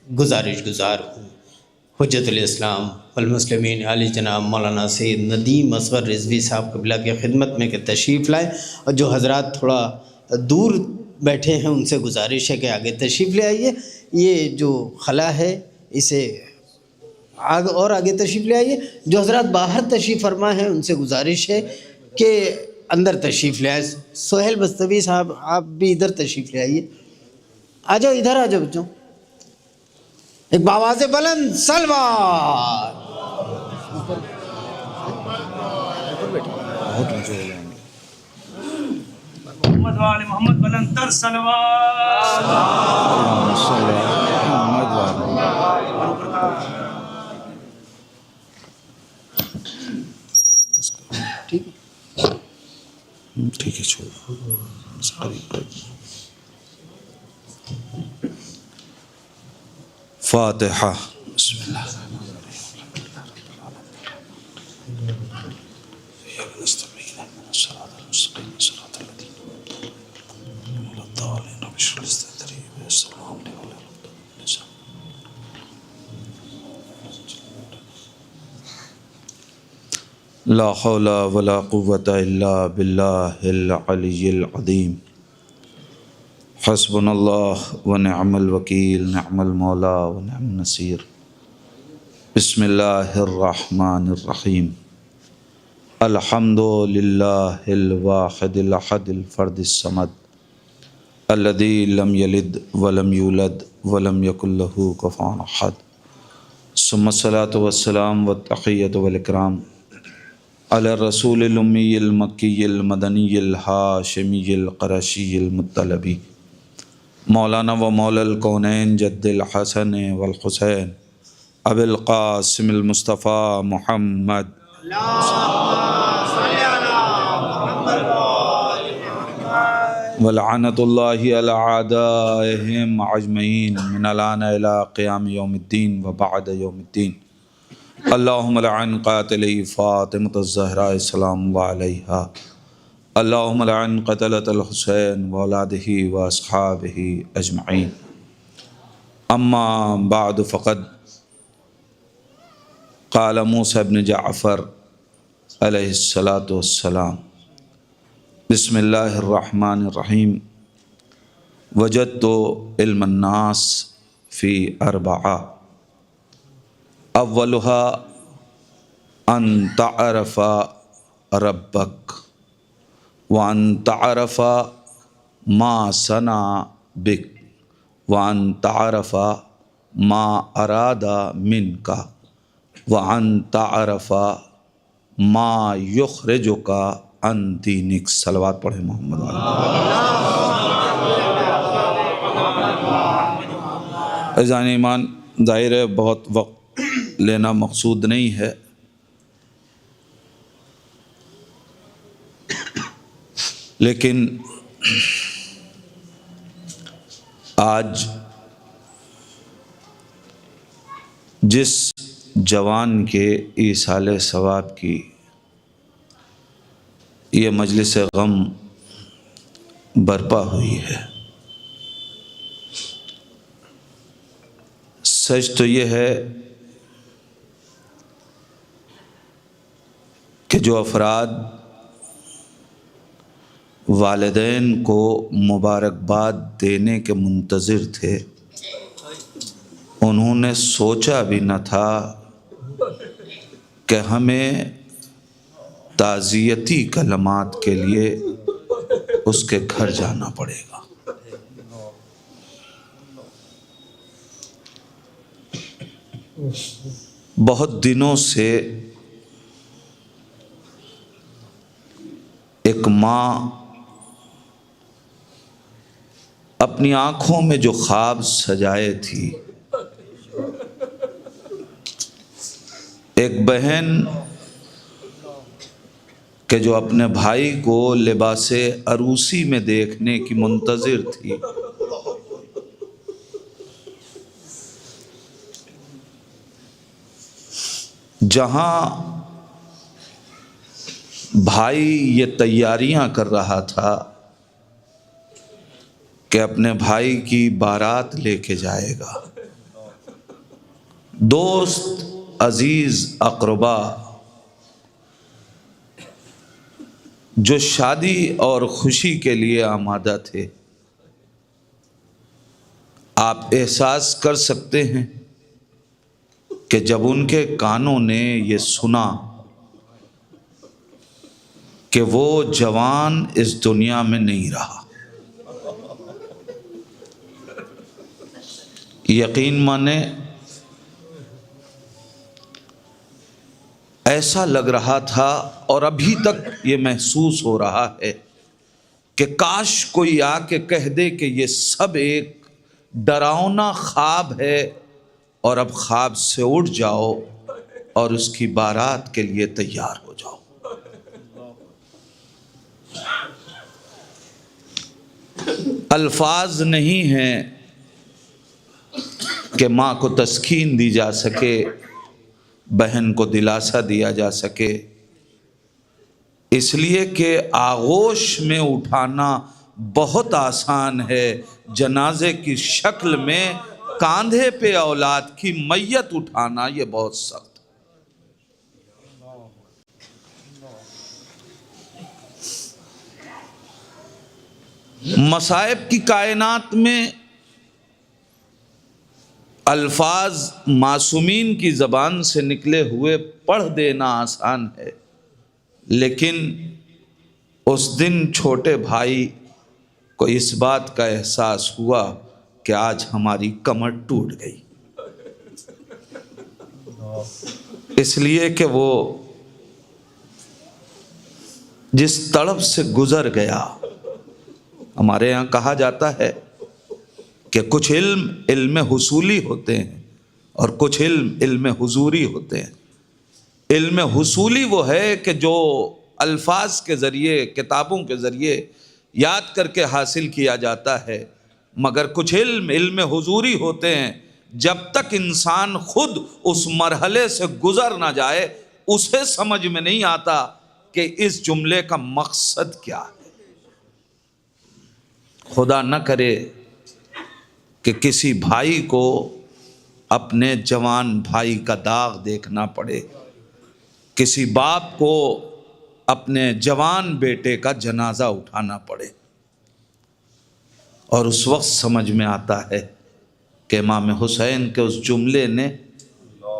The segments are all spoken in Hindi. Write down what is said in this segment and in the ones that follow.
गुजारिश गुजार हूँ हुज्जतुल इस्लाम वल मुस्लिमीन आली जनाब मौलाना सैयद नदीम असगर रिजवी साहब क़िबला की खिदमत में कि तशरीफ़ लाएँ, और जो हज़रात थोड़ा दूर बैठे हैं उनसे गुजारिश है कि आगे तशरीफ़ ले आइए। ये जो खला है इसे आगे तशरीफ़ ले आइए। जो हज़रात बाहर तशरीफ़ फरमा हैं उनसे गुजारिश है कि अंदर तशरीफ़ ले आए। सोहेल बस्तवी साहब आप भी इधर तशरीफ़ ले आइए। आ जाओ, इधर आ जाओ बच्चों। एक आवाज़ बुलंद सलवात। मोहम्मद वाले मोहम्मद बुलंद तर सलवात। ठीक है, छोड़ो। फातिहा। बिस्मिल्लाह। ला हौला वला कुव्वता इल्ला बिल्लाहिल अलिय्यिल अज़ीम। हस्बुनल्लाह व निअमल वकील, निअमल मौला व निअमन नसीर। बिस्मिल्लाहिर रहमानिर रहीम। अल्हम्दुलिल्लाहिल वाहिदिल अहदिल फर्दिस समद अल्लज़ी लम यलिद व लम यूलद व लम यकुल लहू कुफुवन अहद। सुम्मा सलातु वस्सलाम व तहिय्यतु वल इकराम अला रसूलिल उम्मीयिल मक्कीयिल मदनीयिल हाशिमीयिल क़ुरैशियिल मुत्तलबी मौलाना व मौलल कौनैन जद्दिल हसन वल हुसैन अबिल क़ासिमिल मुस्तफ़ा मुहम्मद वलअनतुल्लाहि अला आदाइहिम अजमईन मिनल आन इला क़ियाम यौमिद्दीन व बअद यौमिद्दीन। अल्लाहुम्मा लअन क़ातिली फ़ातिमतुज़ ज़हरा सलाम अलैहा। अल्लाहुम्मा लअन क़तलतल हुसैन व औलादिही व अस्हाबिही अजमईन। अम्मा बाद फ़क़द क़ाल मूसा इब्न जाफ़र अलैहिस्सलातु वस्सलाम बिस्मिल्लाहिर रहमानिर रहीम। वजदतु इल्मन नास फ़ी अर्बआ अव्वलुहा अन तअरफ़ा रब्बक व अन तअरफ़ा मा सना बिक व अन तअरफ़ा मा अरादा मिनका व अन तअरफ़ा मा युख़रिजुका अन दीनिक। सलवात पढ़े मोहम्मद वाले। अज़ान ईमान, ज़ाहिर है बहुत वक्त लेना मकसूद नहीं है, लेकिन आज जिस जवान के ईसाले सवाब की ये मजलिस गम बर्पा हुई है, सच तो ये है कि जो अफराद वालिदैन को मुबारकबाद देने के मुंतज़िर थे, उन्होंने सोचा भी न था कि हमें ताज़ियती कलमात के लिए उसके घर जाना पड़ेगा। बहुत दिनों से एक माँ अपनी आँखों में जो ख्वाब सजाए थी, एक बहन के जो अपने भाई को लिबासे अरूसी में देखने की मुंतज़िर थी, जहाँ भाई ये तैयारियां कर रहा था कि अपने भाई की बारात लेके जाएगा, दोस्त, अजीज़, अक़रबा जो शादी और खुशी के लिए आमादा थे, आप एहसास कर सकते हैं कि जब उनके कानों ने ये सुना कि वो जवान इस दुनिया में नहीं रहा, यकीन माने ऐसा लग रहा था और अभी तक ये महसूस हो रहा है कि काश कोई आके कह दे कि ये सब एक डरावना ख्वाब है और अब ख्वाब से उठ जाओ और उसकी बारात के लिए तैयार हो जाओ। अल्फाज नहीं हैं कि माँ को तस्कीन दी जा सके, बहन को दिलासा दिया जा सके, इसलिए कि आगोश में उठाना बहुत आसान है, जनाजे की शक्ल में कांधे पे औलाद की मैयत उठाना ये बहुत सख्त। मसाइब की कायनात में अल्फाज मासूमीन की ज़बान से निकले हुए पढ़ देना आसान है, लेकिन उस दिन छोटे भाई को इस बात का एहसास हुआ कि आज हमारी कमर टूट गई, इसलिए कि वो जिस तड़प से गुजर गया। हमारे यहाँ कहा जाता है कि कुछ इल्म हुसूली होते हैं और कुछ इल्म हुजूरी होते हैं। इल्म हुसूली वो है कि जो अल्फाज के ज़रिए, किताबों के ज़रिए याद करके हासिल किया जाता है, मगर कुछ इल्म हुजूरी होते हैं, जब तक इंसान खुद उस मरहले से गुज़र ना जाए उसे समझ में नहीं आता कि इस जुमले का मकसद क्या है। खुदा न करे कि किसी भाई को अपने जवान भाई का दाग देखना पड़े, किसी बाप को अपने जवान बेटे का जनाजा उठाना पड़े, और उस वक्त समझ में आता है कि इमाम हुसैन के उस जुमले ने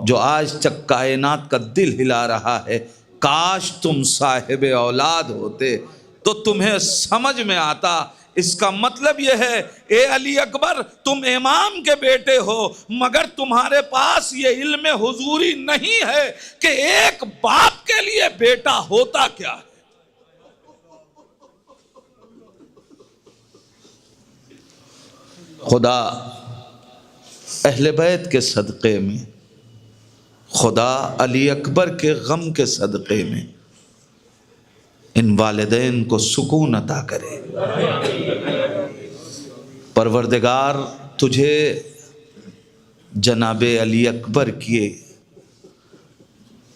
जो आज तक कायनात का दिल हिला रहा है, काश तुम साहिब औलाद होते तो तुम्हें समझ में आता। इसका मतलब यह है, ए अली अकबर, तुम इमाम के बेटे हो, मगर तुम्हारे पास ये इल्म हुजूरी नहीं है कि एक बाप के लिए बेटा होता क्या है। खुदा अहले बैत के सदक़े में, खुदा अली अकबर के गम के सदक़े में इन वालिदैन को सुकून अता करे। परवरदिगार तुझे जनाबे अली अकबर किए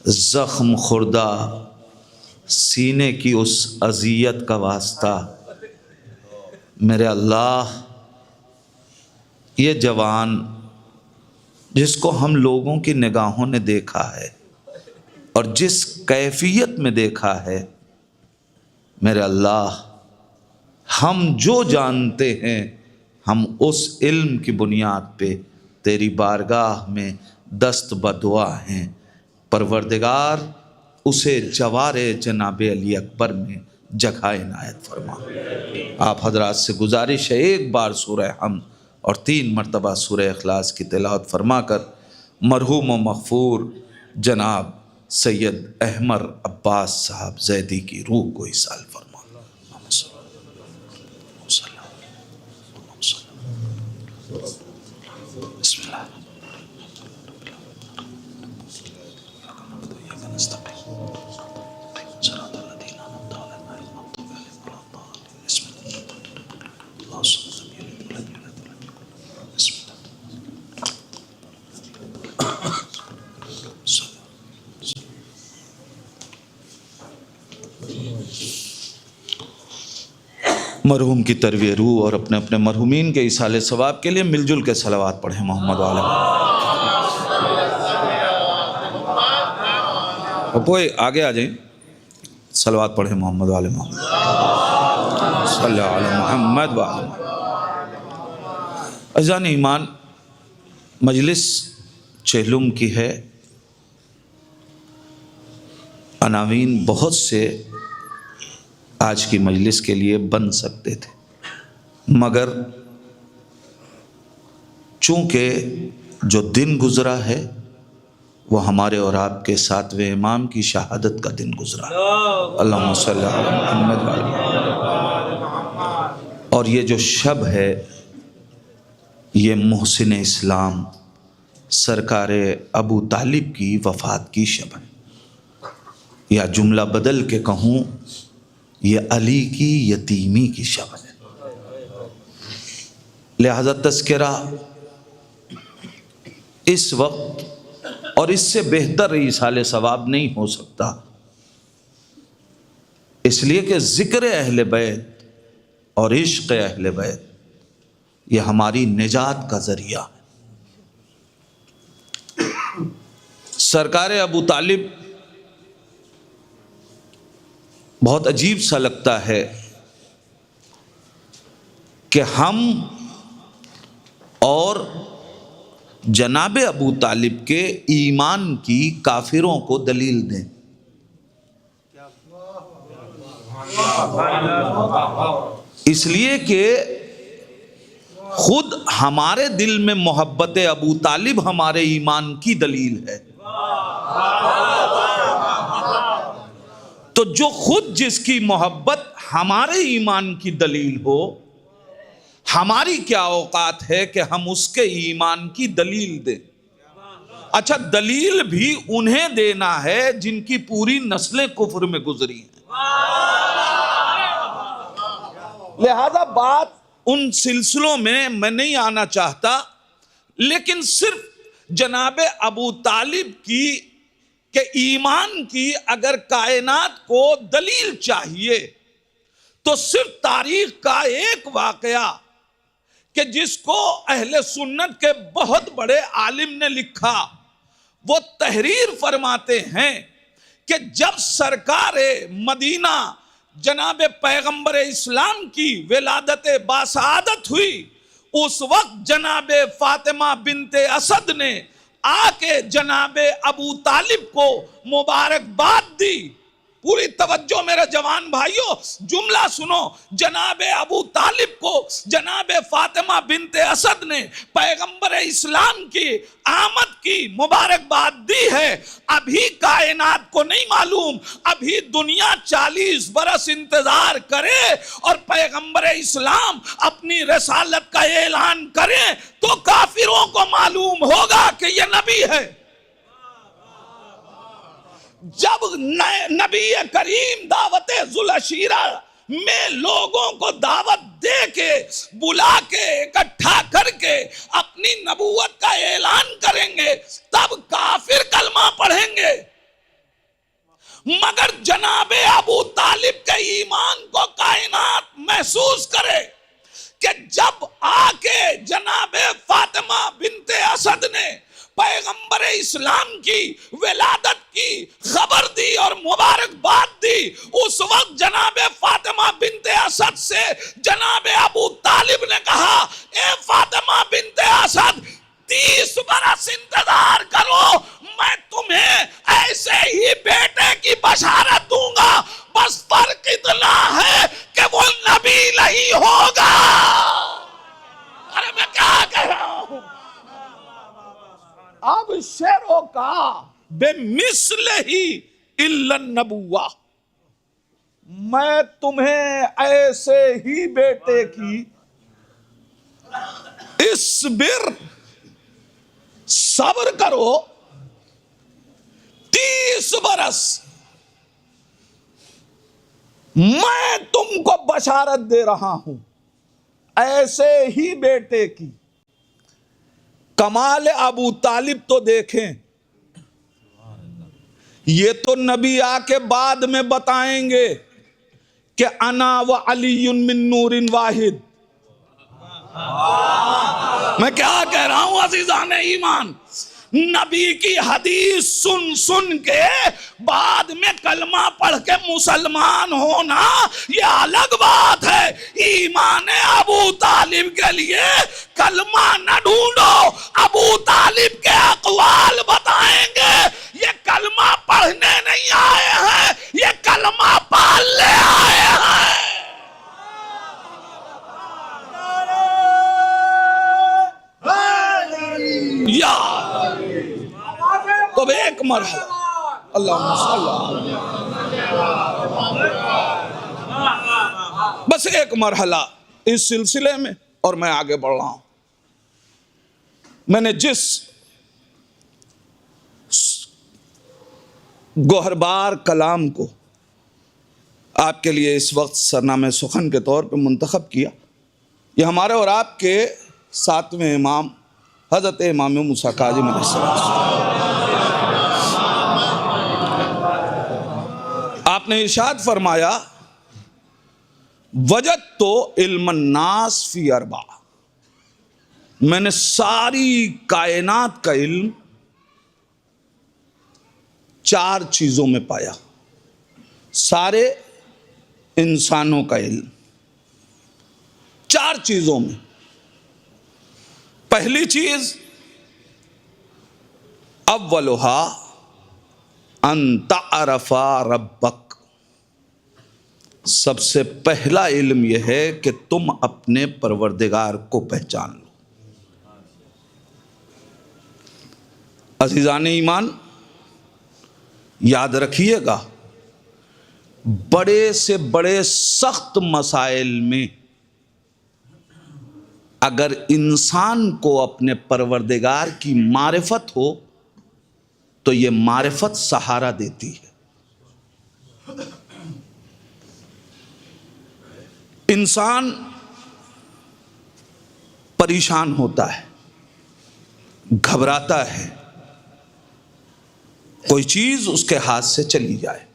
ज़ख्म खुर्दा सीने की उस अज़ियत का वास्ता, मेरे अल्लाह, ये जवान जिसको हम लोगों की निगाहों ने देखा है और जिस कैफियत में देखा है, मेरे अल्लाह, हम जो जानते हैं हम उस इल्म की बुनियाद पे तेरी बारगाह में दस्त बदुआ हैं। परवरदिगार उसे जवारे जनाबे अली अकबर में जगह इनायत फरमा। आप हजरात से गुजारिश है, एक बार सूरह हम और 3 मरतबा सूरह इखलास की तिलावत फरमा कर मरहूम व मग़फ़ूर जनाब सैयद अहमद अब्बास साहब जैदी की रूह को इसाल फरमा। मरहूम की तरवीह रूह और अपने अपने मरहूमीन के इसाले सवाब के लिए मिलजुल के सलावात पढ़ें। मोहम्मद वाले कोई आगे आ जाए, सलवात पढ़े मोहम्मद वाले मोहम्मद सल्लल्लाहु अलैहि मोहम्मद वाले। अज़ान ईमान, मजलिस चेहलुम की है। अनावीन बहुत से आज की मजलिस के लिए बन सकते थे, मगर चूँकि जो दिन गुज़रा है वो हमारे और आपके 7वें इमाम की शहादत का दिन गुज़रा। अल्लाहुम्मा सल्ली अला मुहम्मद व अला मुहम्मद। और ये जो शब है ये मोहसिन इस्लाम सरकार अबू तालिब की वफ़ात की शब है, या जुमला बदल के कहूँ ये अली की यतीमी की शब है। लिहाजा तज़किरा इस वक्त और इससे बेहतर इसाले सवाब नहीं हो सकता, इसलिए कि ज़िक्र अहले बैत और इश्क़ अहले बैत ये हमारी निजात का ज़रिया है। सरकार अबू तालिब, बहुत अजीब सा लगता है कि हम और जनाब अबू तालिब के ईमान की काफिरों को दलील दें। इसलिए कि खुद हमारे दिल में मोहब्बत अबू तालिब हमारे ईमान की दलील है। तो जो खुद जिसकी मोहब्बत हमारे ईमान की दलील हो, हमारी क्या औकात है कि हम उसके ईमान की दलील दें। अच्छा, दलील भी उन्हें देना है जिनकी पूरी नस्लें कुफ्र में गुजरी हैं। लिहाजा बात उन सिलसिलों में मैं नहीं आना चाहता, लेकिन सिर्फ जनाब अबू तालिब की के ईमान की अगर कायनात को दलील चाहिए तो सिर्फ तारीख का एक वाकया कि जिसको अहले सुन्नत के बहुत बड़े आलिम ने लिखा, वो तहरीर फरमाते हैं कि जब सरकार मदीना जनाब पैगंबर इस्लाम की विलादत बासआदत हुई, उस वक्त जनाब फातिमा बिनते असद ने आके जनाब अबू तालिब को मुबारकबाद दी। पूरी तवज्जो मेरे जवान भाइयों, जुमला सुनो। जनाब अबू तालिब को जनाब फातिमा बिनते असद ने पैगंबर इस्लाम की आमद की मुबारकबाद दी है। अभी कायनात को नहीं मालूम, अभी दुनिया 40 बरस इंतजार करे और पैगंबर इस्लाम अपनी रसालत का ऐलान करे तो काफिरों को मालूम होगा कि यह नबी है। जब नबी करीम दावत जुलशीरा में लोगों को दावत दे के बुला के इकट्ठा करके अपनी नबूवत का ऐलान करेंगे, तब काफिर कलमा पढ़ेंगे। मगर जनाबे अबू तालिब के ईमान को कायनात महसूस करे कि जब आके जनाबे फातिमा बिनते असद ने पैगंबर इस्लाम की विलादत की खबर दी और मुबारकबाद दी, उस वक्त जनाबे फातिमा बिनते असद से जनाबे अबू तालिब ने कहा, ए फातिमा बिनते असद 30 बरस इंतजार करो, मैं तुम्हें ऐसे ही बेटे की बशारत दूंगा, बस फर्क इतना है कि वो नबी नहीं होगा। अरे मैं क्या कह रहा हूं? अब शेरों का बेमिस्ल ही इल्लन नबुवा, मैं तुम्हें ऐसे ही बेटे की इस्बिर सब्र करो 30 बरस, मैं तुमको बशारत दे रहा हूं ऐसे ही बेटे की। कमाल अबू तालिब तो देखें, ये तो नबी आके बाद में बताएंगे कि अना व अलीयुन मिन नूरिन वाहिद। मैं क्या कह रहा हूं अज़ीज़ान ईमान, नबी की हदीस सुन सुन के बाद में कलमा पढ़ के मुसलमान होना ये अलग बात है। ईमान अबू तालिब के लिए कलमा न ढूंढो, अबू तालिब के अक़वाल बताएंगे। ये कलमा पढ़ने नहीं आए हैं, ये कलमा पालने आए हैं। या तो एक मरहला बस एक मरहला इस सिलसिले में और मैं आगे बढ़ रहा हूं। मैंने जिस गोहरबार कलाम को आपके लिए इस वक्त सरनामे सुखन के तौर पर मुंतखब किया, ये हमारे और आपके 7वें इमाम हज़रत इमाम मूसा काज़िम अलैहिस्सलाम। आपने इरशाद फरमाया वजद तो इल्मन नास फी अरबा, मैंने सारी कायनात का इल्म 4 चीजों में पाया। सारे इंसानों का इल्म 4 चीजों में। पहली चीज अव्वलुहा अन तअरफा रब्बक, सबसे पहला इल्म यह है कि तुम अपने परवरदिगार को पहचान लो। अज़ीज़ान ईमान, याद रखिएगा, बड़े से बड़े सख्त मसाइल में अगर इंसान को अपने परवरदिगार की मारिफत हो तो ये मारिफत सहारा देती है। इंसान परेशान होता है, घबराता है, कोई चीज उसके हाथ से चली जाए,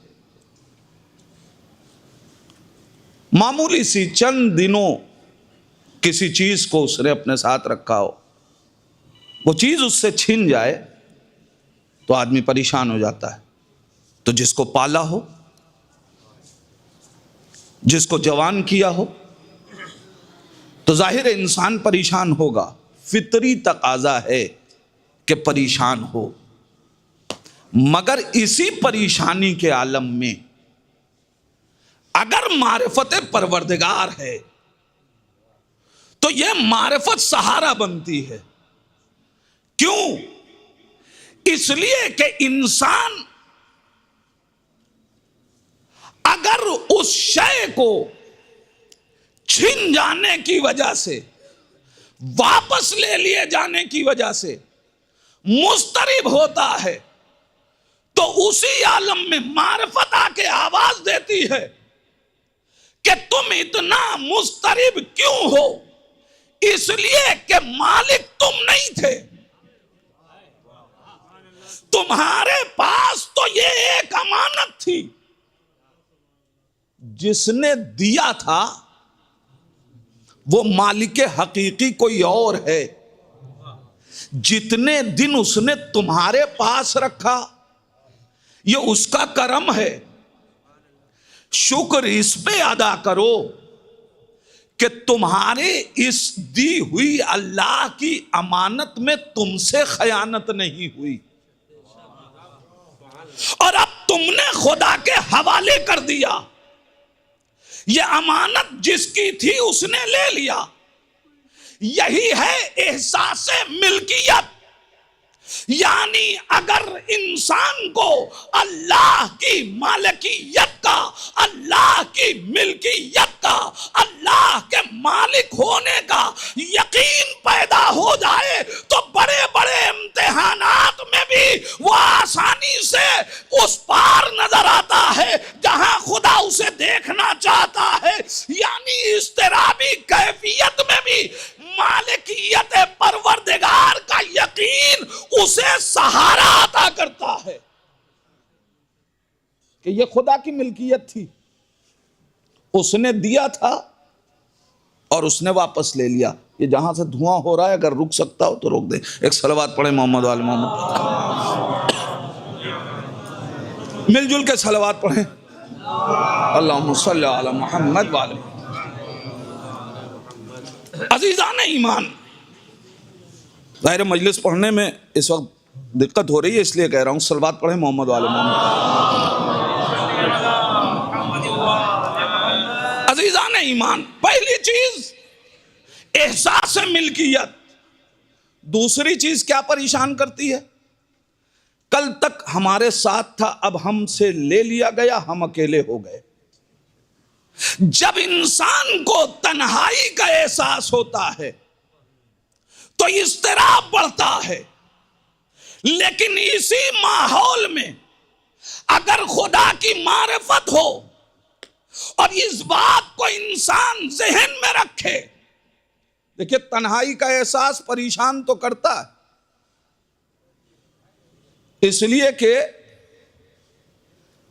मामूली सी चंद दिनों किसी चीज को उसने अपने साथ रखा हो, वो चीज उससे छिन जाए तो आदमी परेशान हो जाता है। तो जिसको पाला हो, जिसको जवान किया हो, तो जाहिर है इंसान परेशान होगा, फितरी तकाजा है कि परेशान हो। मगर इसी परेशानी के आलम में अगर मारिफत परवरदिगार है तो यह मारिफत सहारा बनती है। क्यों? इसलिए कि इंसान अगर उस शय को छिन जाने की वजह से, वापस ले लिए जाने की वजह से मुस्तरिब होता है, तो उसी आलम में मारिफत आके आवाज देती है कि तुम इतना मुस्तरिब क्यों हो? इसलिए कि मालिक तुम नहीं थे, तुम्हारे पास तो ये एक अमानत थी, जिसने दिया था वो मालिक हकीकी कोई और है। जितने दिन उसने तुम्हारे पास रखा ये उसका करम है। शुक्र इस पे अदा करो कि तुम्हारे इस दी हुई अल्लाह की अमानत में तुमसे खयानत नहीं हुई, और अब तुमने खुदा के हवाले कर दिया। ये अमानत जिसकी थी उसने ले लिया। यही है एहसास मिल्कियत। यानी अगर इंसान को अल्लाह की मालिकियत का, अल्लाह की मिल्कियत का, अल्लाह के मालिक होने का यकीन पैदा हो जाए तो बड़े बड़े इम्तिहानात में भी वो आसानी से उस पार नजर आता है जहां खुदा उसे देखना चाहता है। यानी इस्तराबी कैफियत में भी मालिकियत परवरदिगार का यकीन उसे सहारा अता करता है कि ये खुदा की मिल्कियत थी, उसने दिया था और उसने वापस ले लिया। ये जहां से धुआं हो रहा है, अगर रुक सकता हो तो रोक दे। एक सलवात पढ़े मोहम्मद वाले मोहम्मद, मिलजुल के सलवात पढ़े। अल्लाहुम्मा सल्ली अला मुहम्मद वाले। अजीज़ान ईमान, ज़ाहिर मजलिस पढ़ने में इस वक्त दिक्कत हो रही है, इसलिए कह रहा हूँ सलवात पढ़े मोहम्मद वाले मोहम्मद। अजीज़ान ईमान, पहली चीज एहसास मिल्कियत। दूसरी चीज क्या परेशान करती है? कल तक हमारे साथ था, अब हमसे ले लिया गया, हम अकेले हो गए। जब इंसान को तन्हाई का एहसास होता है तो इज़्तिराब बढ़ता है, लेकिन इसी माहौल में अगर खुदा की मारिफत हो और इस बात को इंसान जहन में रखे, देखिए तन्हाई का एहसास परेशान तो करता है, इसलिए कि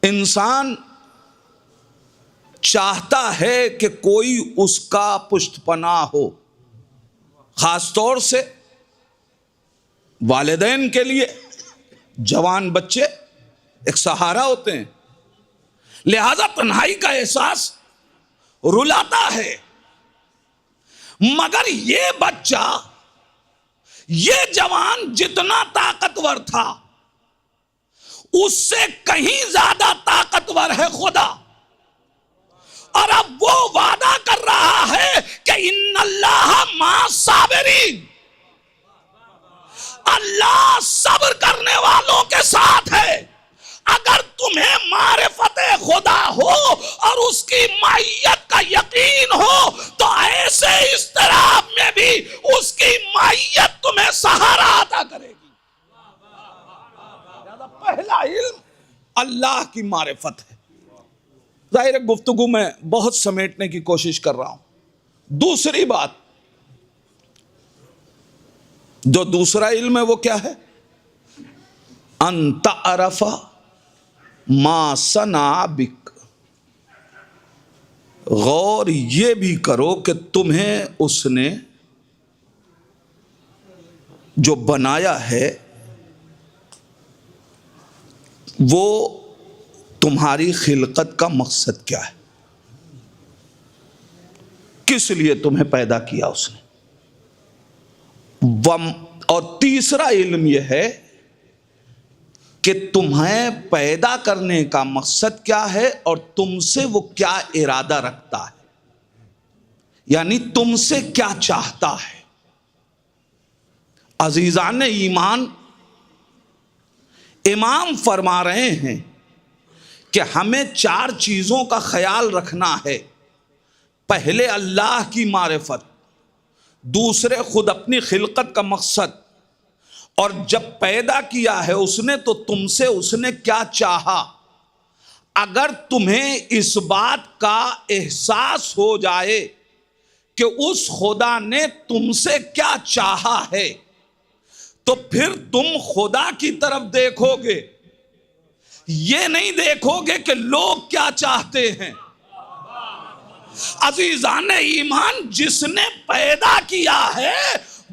इंसान चाहता है कि कोई उसका पुष्टपना हो। खासतौर से वालिदैन के लिए जवान बच्चे एक सहारा होते हैं, लिहाजा तन्हाई का एहसास रुलाता है। मगर ये बच्चा, ये जवान जितना ताकतवर था उससे कहीं ज्यादा ताकतवर है खुदा। और अब वो वादा कर रहा है कि इन्नल्लाह मा साबिरीन, अल्लाह सब्र करने वालों के साथ है। अगर तुम्हें मारिफते खुदा हो और उसकी माइयत का यकीन हो तो ऐसे इज़्तिराब में भी उसकी माइयत तुम्हें सहारा अता करेगी। पहला इल्म अल्लाह की मारिफत है। जाहिर है गुफ्तगू में बहुत समेटने की कोशिश कर रहा हूं। दूसरी बात, जो दूसरा इल्म है वो क्या है? अंत अरफा मा सना बिक, गौर ये भी करो कि तुम्हें उसने जो बनाया है वो तुम्हारी खिलकत का मकसद क्या है, किस लिए तुम्हें पैदा किया उसने। और तीसरा इल्म यह है कि तुम्हें पैदा करने का मकसद क्या है और तुमसे वो क्या इरादा रखता है, यानी तुमसे क्या चाहता है। अजीजान ईमान, इमाम फरमा रहे हैं कि हमें चार चीजों का ख्याल रखना है। पहले अल्लाह की मारिफत, दूसरे खुद अपनी खिलकत का मकसद, और जब पैदा किया है उसने तो तुमसे उसने क्या चाहा। अगर तुम्हें इस बात का एहसास हो जाए कि उस खुदा ने तुमसे क्या चाहा है तो फिर तुम खुदा की तरफ देखोगे, ये नहीं देखोगे कि लोग क्या चाहते हैं। अजीजान ईमान, जिसने पैदा किया है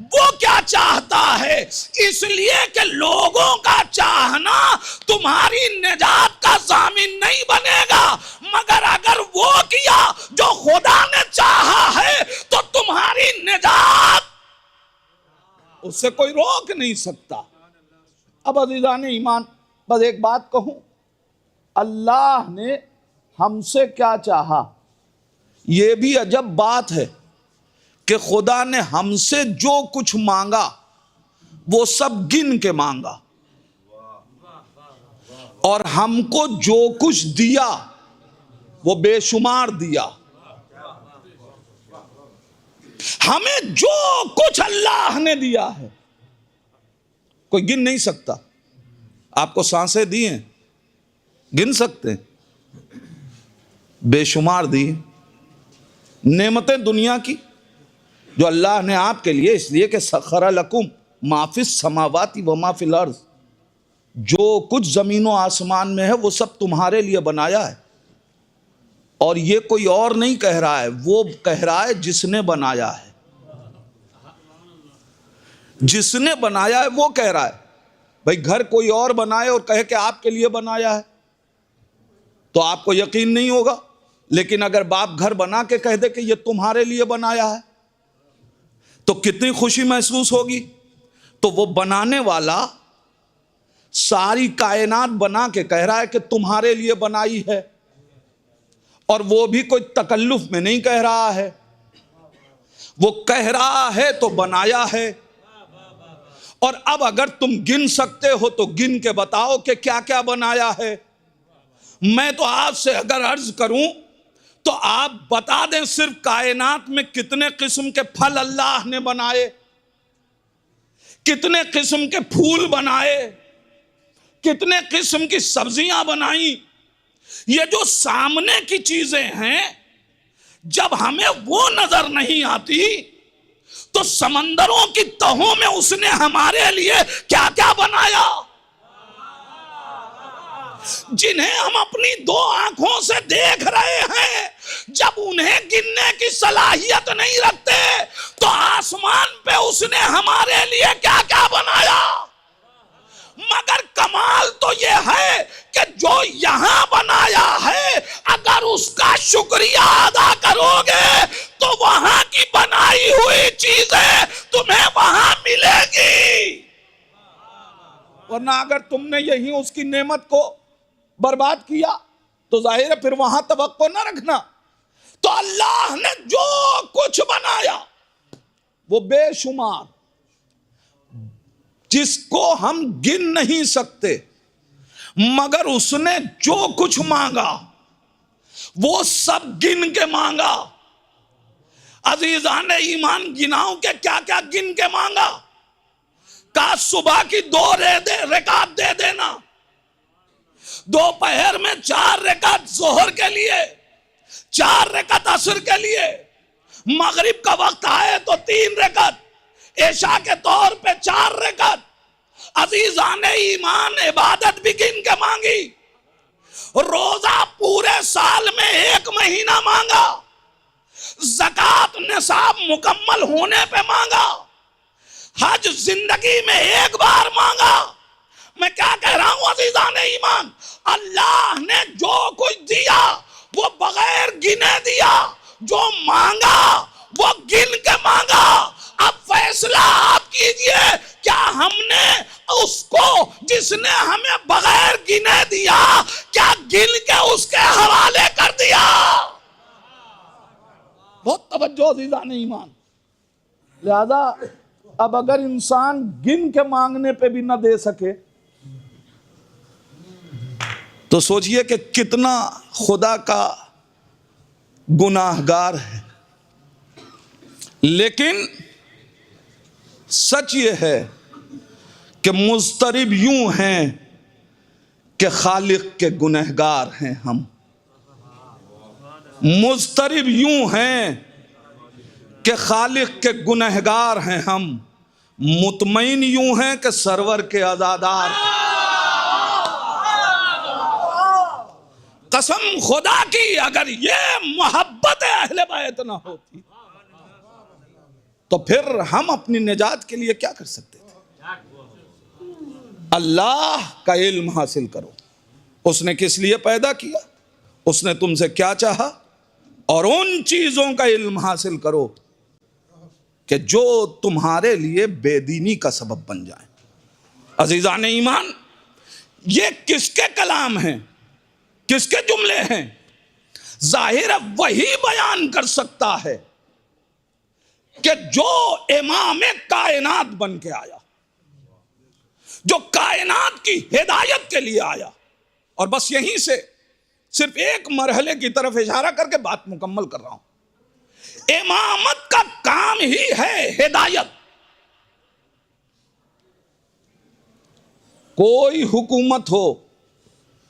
वो क्या चाहता है, इसलिए कि लोगों का चाहना तुम्हारी निजात का ज़ामिन नहीं बनेगा, मगर अगर वो किया जो खुदा ने चाहा है तो तुम्हारी निजात उससे कोई रोक नहीं सकता। अब अजीजान ईमान, बस एक बात कहूं, अल्लाह ने हमसे क्या चाहा, यह भी अजब बात है कि खुदा ने हमसे जो कुछ मांगा वो सब गिन के मांगा, और हमको जो कुछ दिया वो बेशुमार दिया। हमें जो कुछ अल्लाह ने दिया है कोई गिन नहीं सकता। आपको सांसें दी हैं, गिन सकते हैं? बेशुमार दी नेमतें दुनिया की जो अल्लाह ने आपके लिए, इसलिए कि सखरा लकुम माफिस समावाती व माफिल अर्ज़, जो कुछ ज़मीनों आसमान में है वो सब तुम्हारे लिए बनाया है। और ये कोई और नहीं कह रहा है, वो कह रहा है जिसने बनाया है। जिसने बनाया है वो कह रहा है। भाई घर कोई और बनाए और कहे कि आपके लिए बनाया है तो आपको यकीन नहीं होगा, लेकिन अगर बाप घर बना के कह दे कि ये तुम्हारे लिए बनाया है तो कितनी खुशी महसूस होगी। तो वो बनाने वाला सारी कायनात बना के कह रहा है कि तुम्हारे लिए बनाई है, और वो भी कोई तकल्लुफ में नहीं कह रहा है, वो कह रहा है तो बनाया है। और अब अगर तुम गिन सकते हो तो गिन के बताओ कि क्या क्या बनाया है। मैं तो आपसे अगर अर्ज करूं तो आप बता दें सिर्फ कायनात में कितने किस्म के फल अल्लाह ने बनाए, कितने किस्म के फूल बनाए, कितने किस्म की सब्जियां बनाई। ये जो सामने की चीजें हैं, जब हमें वो नजर नहीं आती तो समंदरों की तहों में उसने हमारे लिए क्या क्या बनाया, जिन्हें हम अपनी दो आंखों से देख रहे हैं, जब उन्हें गिनने की सलाहियत नहीं रखते तो आसमान पे उसने हमारे लिए क्या क्या बनाया। मगर कमाल तो यह है कि जो यहां बनाया है, अगर उसका शुक्रिया अदा करोगे तो वहां की बनाई हुई चीजें तुम्हें वहां मिलेगी। वरना अगर तुमने यही उसकी नेमत को बर्बाद किया तो जाहिर है फिर वहां तवक्को न रखना। तो अल्लाह ने जो कुछ बनाया वो बेशुमार, जिसको हम गिन नहीं सकते, मगर उसने जो कुछ मांगा वो सब गिन के मांगा। अजीजान ईमान गिनाओ के क्या क्या गिन के मांगा। का सुबह की 2 रकात दे देना, दोपहर में 4 रकात जोहर के लिए, 4 रकात असर के लिए, मगरिब का वक्त आए तो 3 रकात, ऐशा के तौर पे 4 रकात। अजीजान ईमान इबादत भी गिन के मांगी। रोजा पूरे साल में 1 महीना मांगा। ज़कात निसाब मुकम्मल होने पे मांगा। हज जिंदगी में 1 बार मांगा। मैं क्या कह रहा हूं अजीजान ईमान, अल्लाह ने जो कुछ दिया वो बगैर गिने दिया। जो मांगा वो गिन के मांगा। अब फैसला आप कीजिए, क्या हमने उसको जिसने हमें बगैर गिने दिया, क्या गिन के उसके हवाले कर दिया। बहुत तवज्जो अज़ीज़ान ईमान। लिहाजा अब अगर इंसान गिन के मांगने पे भी न दे सके तो सोचिए कि कितना खुदा का गुनाहगार है। लेकिन सच ये है कि मुस्तरिब यूं हैं कि खालिक के गुनहगार हैं हम। मुस्तरिब यूं हैं कि खालिक के गुनहगार हैं हम। मुतमईन यूं हैं कि सरवर के अज़ादार। कसम खुदा की, अगर ये मोहब्बत अहले बैत ना होती तो फिर हम अपनी निजात के लिए क्या कर सकते थे। अल्लाह का इल्म हासिल करो। उसने किस लिए पैदा किया, उसने तुमसे क्या चाहा, और उन चीजों का इल्म हासिल करो कि जो तुम्हारे लिए बेदीनी का सबब बन जाए। अजीजान ईमान, ये किसके कलाम हैं, किसके जुमले हैं? जाहिर वही बयान कर सकता है कि जो इमाम कायनात बन के आया, जो कायनात की हिदायत के लिए आया। और बस यहीं से सिर्फ एक मरहले की तरफ इशारा करके बात मुकम्मल कर रहा हूं। इमामत का काम ही है हिदायत। कोई हुकूमत हो,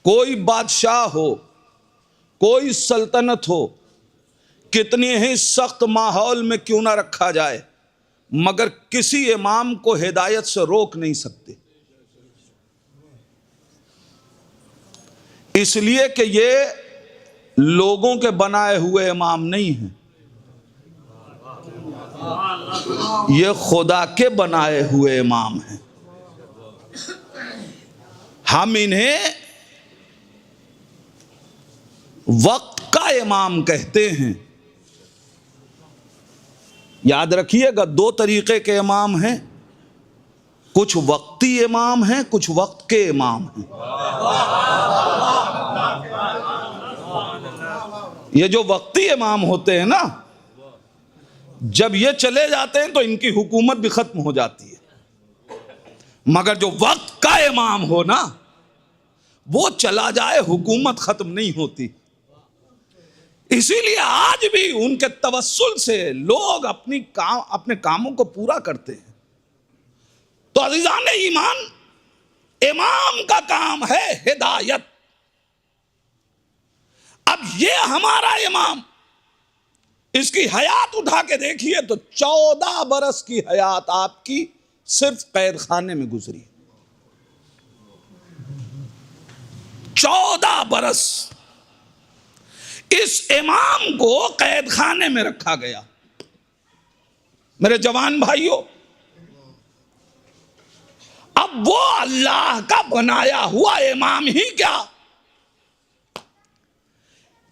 कोई बादशाह हो, कोई सल्तनत हो, कितने ही सख्त माहौल में क्यों ना रखा जाए, मगर किसी इमाम को हिदायत से रोक नहीं सकते। इसलिए कि ये लोगों के बनाए हुए इमाम नहीं हैं, ये खुदा के बनाए हुए इमाम हैं। हम इन्हें वक्त का इमाम कहते हैं। याद रखिएगा, दो तरीके के इमाम हैं, कुछ वक्ती इमाम हैं, कुछ वक्त के इमाम हैं। ये जो वक्ती इमाम होते हैं ना, जब ये चले जाते हैं तो इनकी हुकूमत भी खत्म हो जाती है। मगर जो वक्त का इमाम हो ना, वो चला जाए हुकूमत खत्म नहीं होती। इसीलिए आज भी उनके तवस्सुल से लोग अपने कामों को पूरा करते हैं। तो अज़ीज़ान ईमान, इमाम का काम है हिदायत। अब ये हमारा इमाम, इसकी हयात उठा के देखिए तो 14 बरस की हयात आपकी सिर्फ कैद खाने में गुजरी। 14 बरस इस इमाम को कैद खाने में रखा गया। मेरे जवान भाइयों, अब वो अल्लाह का बनाया हुआ इमाम ही क्या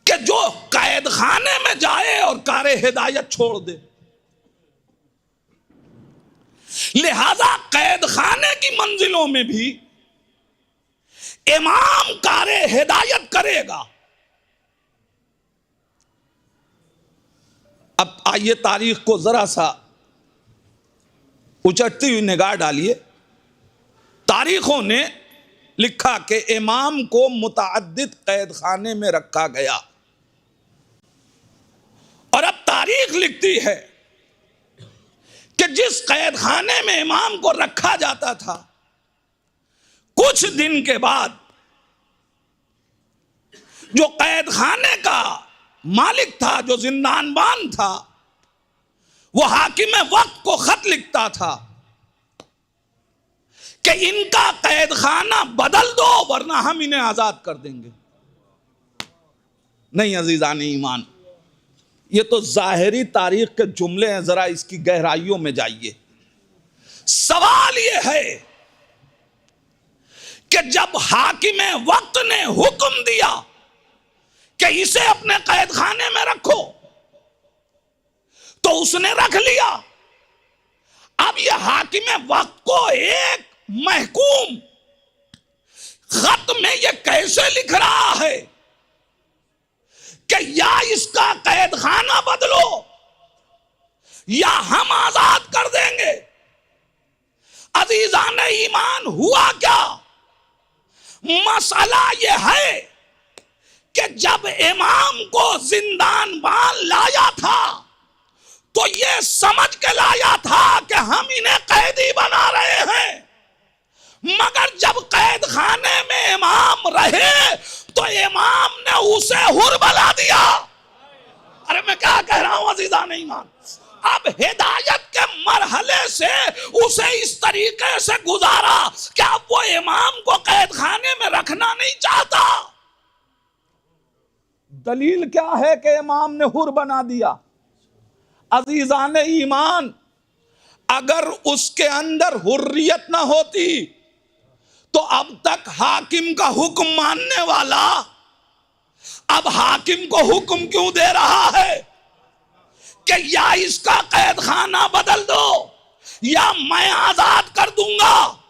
कि जो कैद खाने में जाए और कारे हिदायत छोड़ दे। लिहाजा कैद खाने की मंजिलों में भी इमाम कारे हिदायत करेगा। अब आइए तारीख को जरा सा उचटती हुई निगाह डालिए। तारीखों ने लिखा कि इमाम को मुतअद्दिद कैद खाने में रखा गया, और अब तारीख लिखती है कि जिस कैद खाने में इमाम को रखा जाता था, कुछ दिन के बाद जो कैद खाने का मालिक था, जो जिंदानबान था, वो हाकिम वक्त को खत लिखता था कि इनका कैद खाना बदल दो वरना हम इन्हें आजाद कर देंगे। नहीं अजीजान ईमान, ये तो जाहिरी तारीख के जुमले हैं, जरा इसकी गहराइयों में जाइए। सवाल ये है कि जब हाकिम वक्त ने हुक्म दिया कि इसे अपने कैद खाने में रखो, तो उसने रख लिया। अब यह हाकिम वक्त को एक महकूम खत में यह कैसे लिख रहा है कि या इसका कैद खाना बदलो या हम आजाद कर देंगे। अजीजान ईमान, हुआ क्या? मसला यह है कि जब इमाम को जिंदानबान लाया था तो ये समझ के लाया था कि हम इन्हें कैदी बना रहे हैं, मगर जब कैद खाने में इमाम रहे तो इमाम ने उसे हुर बना दिया। अरे मैं क्या कह रहा हूं अजीजान ईमान, अब हिदायत के मरहले से उसे इस तरीके से गुजारा कि अब वो इमाम को कैद खाने में रखना नहीं चाहता। दलील क्या है कि इमाम ने हुर बना दिया? अजीजान ईमान, अगर उसके अंदर हुर्रियत ना होती तो अब तक हाकिम का हुक्म मानने वाला अब हाकिम को हुक्म क्यों दे रहा है कि या इसका कैद खाना बदल दो या मैं आजाद कर दूंगा?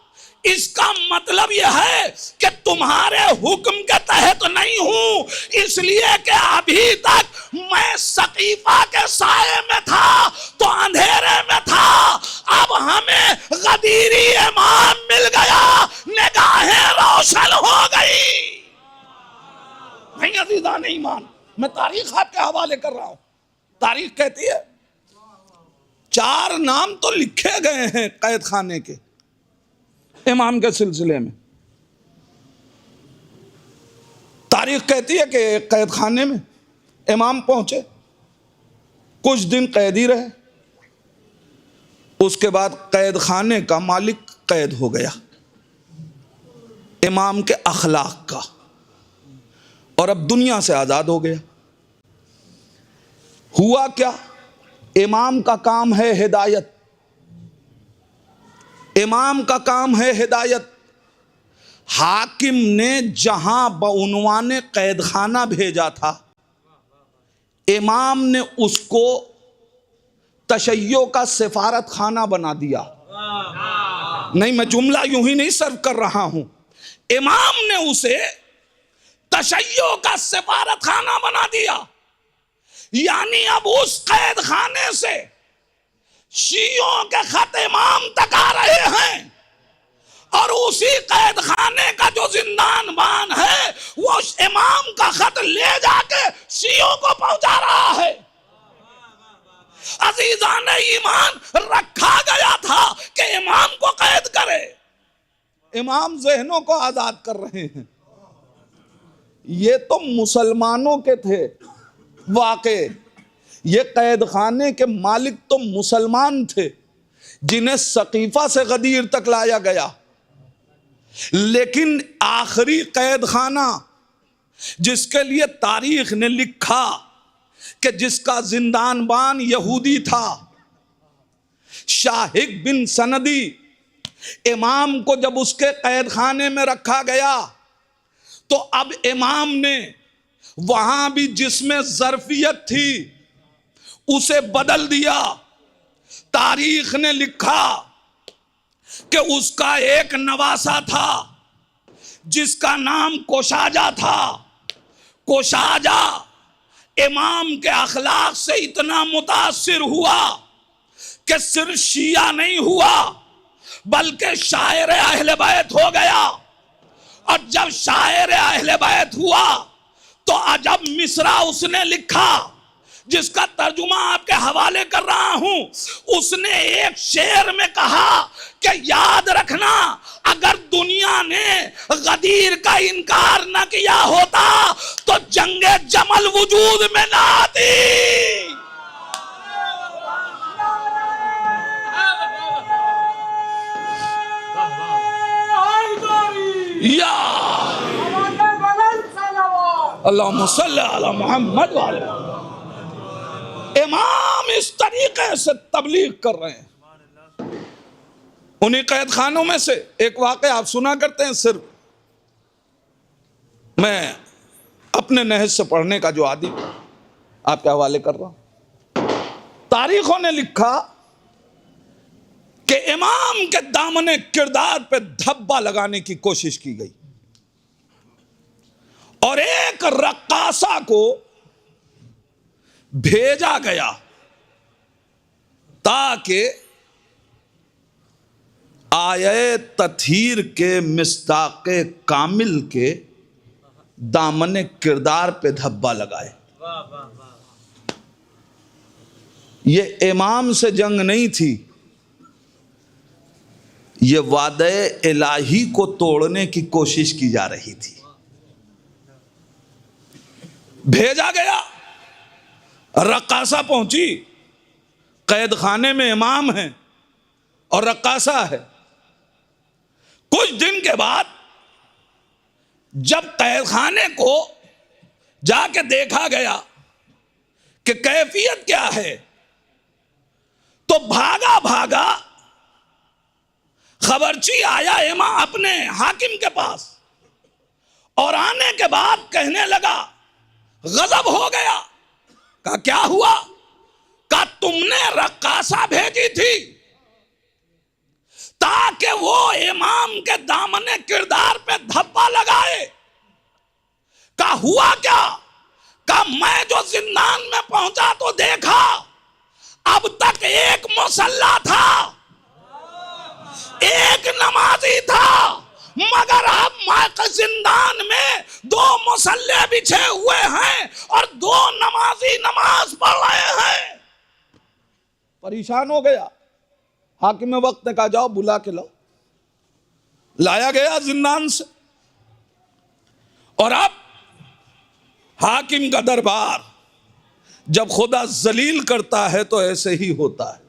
इसका मतलब यह है कि तुम्हारे हुक्म के तहत नहीं हूं, इसलिए कि अभी तक मैं सकीफा के साये में था तो अंधेरे में था, अब हमें गदीरी इमाम मिल गया, निगाहें रोशन हो गई। नहीं अजीजान ईमान, मैं तारीख आपके हवाले कर रहा हूं। तारीख कहती है 4 नाम तो लिखे गए हैं कैद खाने के इमाम के सिलसिले में। तारीख कहती है कि कैद खाने में इमाम पहुंचे, कुछ दिन कैदी रहे, उसके बाद कैद खाने का मालिक कैद हो गया इमाम के अखलाक का, और अब दुनिया से आजाद हो गया। हुआ क्या? इमाम का काम है हिदायत, इमाम का काम है हिदायत। हाकिम ने जहां बउनवाने कैदखाना भेजा था, इमाम ने उसको तशय्यो का सिफारत खाना बना दिया। नहीं, मैं जुमला यूं ही नहीं सर्व कर रहा हूं, इमाम ने उसे तशय्यो का सिफारत खाना बना दिया। यानी अब उस कैद खाने से शियों के खत इमाम तक आ रहे हैं, और उसी कैद खाने का जो जिंदान बान है वो इमाम का खत ले जाके शियों को पहुंचा रहा है। अजीजान ईमान, रखा गया था कि इमाम को कैद करे, इमाम जहनों को आजाद कर रहे हैं। ये तो मुसलमानों के थे वाक़े, ये कैद खाने के मालिक तो मुसलमान थे जिन्हें सकीफा से गदीर तक लाया गया। लेकिन आखिरी कैद खाना जिसके लिए तारीख ने लिखा कि जिसका जिंदानबान यहूदी था, शाहिक बिन सनदी, इमाम को जब उसके कैद खाने में रखा गया तो अब इमाम ने वहां भी जिसमें ज़र्फियत थी उसे बदल दिया। तारीख ने लिखा कि उसका एक नवासा था जिसका नाम कोशाजा था। कोशाजा इमाम के अखलाक से इतना मुतासिर हुआ कि सिर्फ शिया नहीं हुआ बल्कि शायर अहले बैत हो गया। और जब शायर अहले बैत हुआ तो अजब मिसरा उसने लिखा जिसका तर्जुमा आपके हवाले कर रहा हूं। उसने एक शेर में कहा कि याद रखना, अगर दुनिया ने गदीर का इनकार न किया होता तो जंगे जमल वजूद में ना आती। या अल्लाहुम्मा सल्ली अला मुहम्मद व अला इमाम इस तरीके से तबलीग कर रहे हैं। उन्हीं कैद खानों में से एक वाक़या आप सुना करते हैं, सिर्फ मैं अपने नहज से पढ़ने का जो आदी आपके हवाले कर रहा हूं। तारीखों ने लिखा कि इमाम के दामने किरदार पे धब्बा लगाने की कोशिश की गई और एक रक्कासा को भेजा गया ताकि आये तथहीर के मिस्ताके कामिल के दामने किरदार पे धब्बा लगाए। ये इमाम से जंग नहीं थी, ये वादे इलाही को तोड़ने की कोशिश की जा रही थी। भेजा गया, रक्कासा पहुंची, कैद खाने में इमाम है और रक्कासा है। कुछ दिन के बाद जब कैद खाने को जाके देखा गया कि कैफियत क्या है, तो भागा भागा खबरची आया इमाम अपने हाकिम के पास, और आने के बाद कहने लगा, गजब हो गया। कहा क्या हुआ? कहा तुमने रक्कासा भेजी थी ताकि वो इमाम के दामने किरदार पे धब्बा लगाए। कहा हुआ क्या? कहा मैं जो जिंदान में पहुंचा तो देखा अब तक एक मुसल्ला था, एक नमाजी था, मगर अब जिंदान में दो मुसल्ले बिछे हुए हैं और दो नमाजी नमाज पढ़ रहे हैं। परेशान हो गया। हाकिम वक्त ने कहा जाओ बुला के लाओ। लाया गया जिंदान से, और अब हाकिम का दरबार जब खुदा जलील करता है तो ऐसे ही होता है।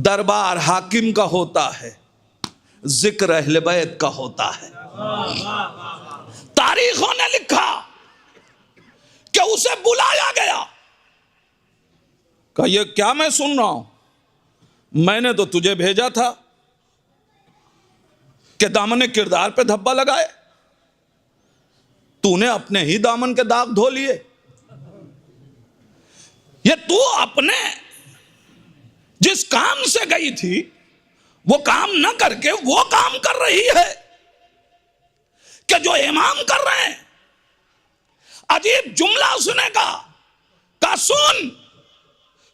दरबार हाकिम का होता है, जिक्र अहले बैत का होता है। तारीखों ने लिखा कि उसे बुलाया गया कहा ये क्या मैं सुन रहा हूं, मैंने तो तुझे भेजा था कि दामन किरदार पे धब्बा लगाए, तूने अपने ही दामन के दाग धो लिए। ये तू अपने जिस काम से गई थी वो काम न करके वो काम कर रही है कि जो इमाम कर रहे हैं। अजीब जुमला सुनेगा का सुन,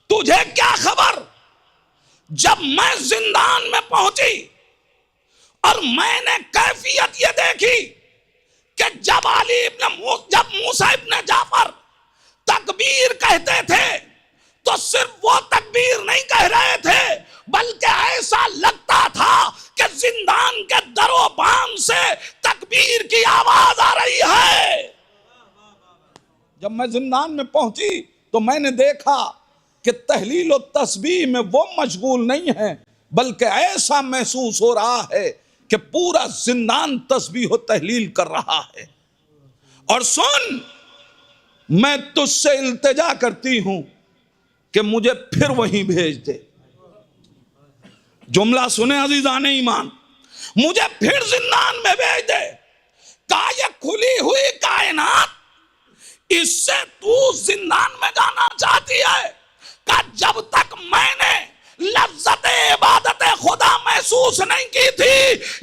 तुझे क्या खबर, जब मैं जिंदान में पहुंची और मैंने कैफियत ये देखी कि जब मूसा इब्न जाफर तकबीर कहते थे तो सिर्फ वो तकबीर नहीं कह रहे थे, बल्कि ऐसा लगता था कि जिंदान के दरोबान से तकबीर की आवाज आ रही है। जब मैं जिंदान में पहुंची तो मैंने देखा कि तहलील और तस्बीह में वो मशगूल नहीं है, बल्कि ऐसा महसूस हो रहा है कि पूरा जिंदान तस्बीह और तहलील कर रहा है। और सुन, मैं तुझसे इल्तिजा करती हूं कि मुझे फिर वहीं भेज दे। जुमला सुने अजीजाने ईमान, मुझे फिर जिंदान में भेज दे। का ये खुली हुई कायनात, इससे तू जिंदान में जाना चाहती है? का जब तक मैंने लज्जत इबादत खुदा महसूस नहीं की थी,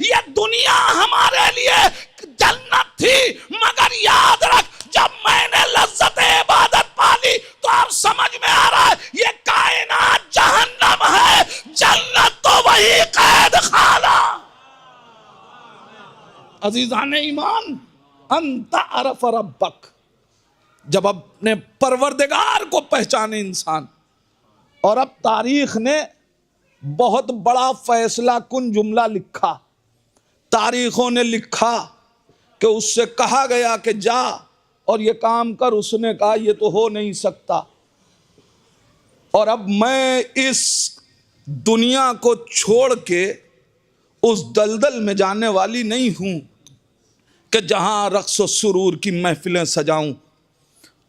ये दुनिया हमारे लिए जन्नत थी। मगर याद रख, जब मैंने लज्जत इबादत पाली तो अब समझ में आ रहा है ये कायनात जहन्नम है, जन्नत तो वही कैद खाना। अजीजाने ईमान, अंत अरफ रब्बक, जब अपने परवरदिगार को पहचाने इंसान। और अब तारीख ने बहुत बड़ा फैसला कुन जुमला लिखा। तारीखों ने लिखा कि उससे कहा गया कि जा और ये काम कर, उसने कहा ये तो हो नहीं सकता। और अब मैं इस दुनिया को छोड़ के उस दलदल में जाने वाली नहीं हूं कि जहां रक्स और सुरूर की महफिलें सजाऊं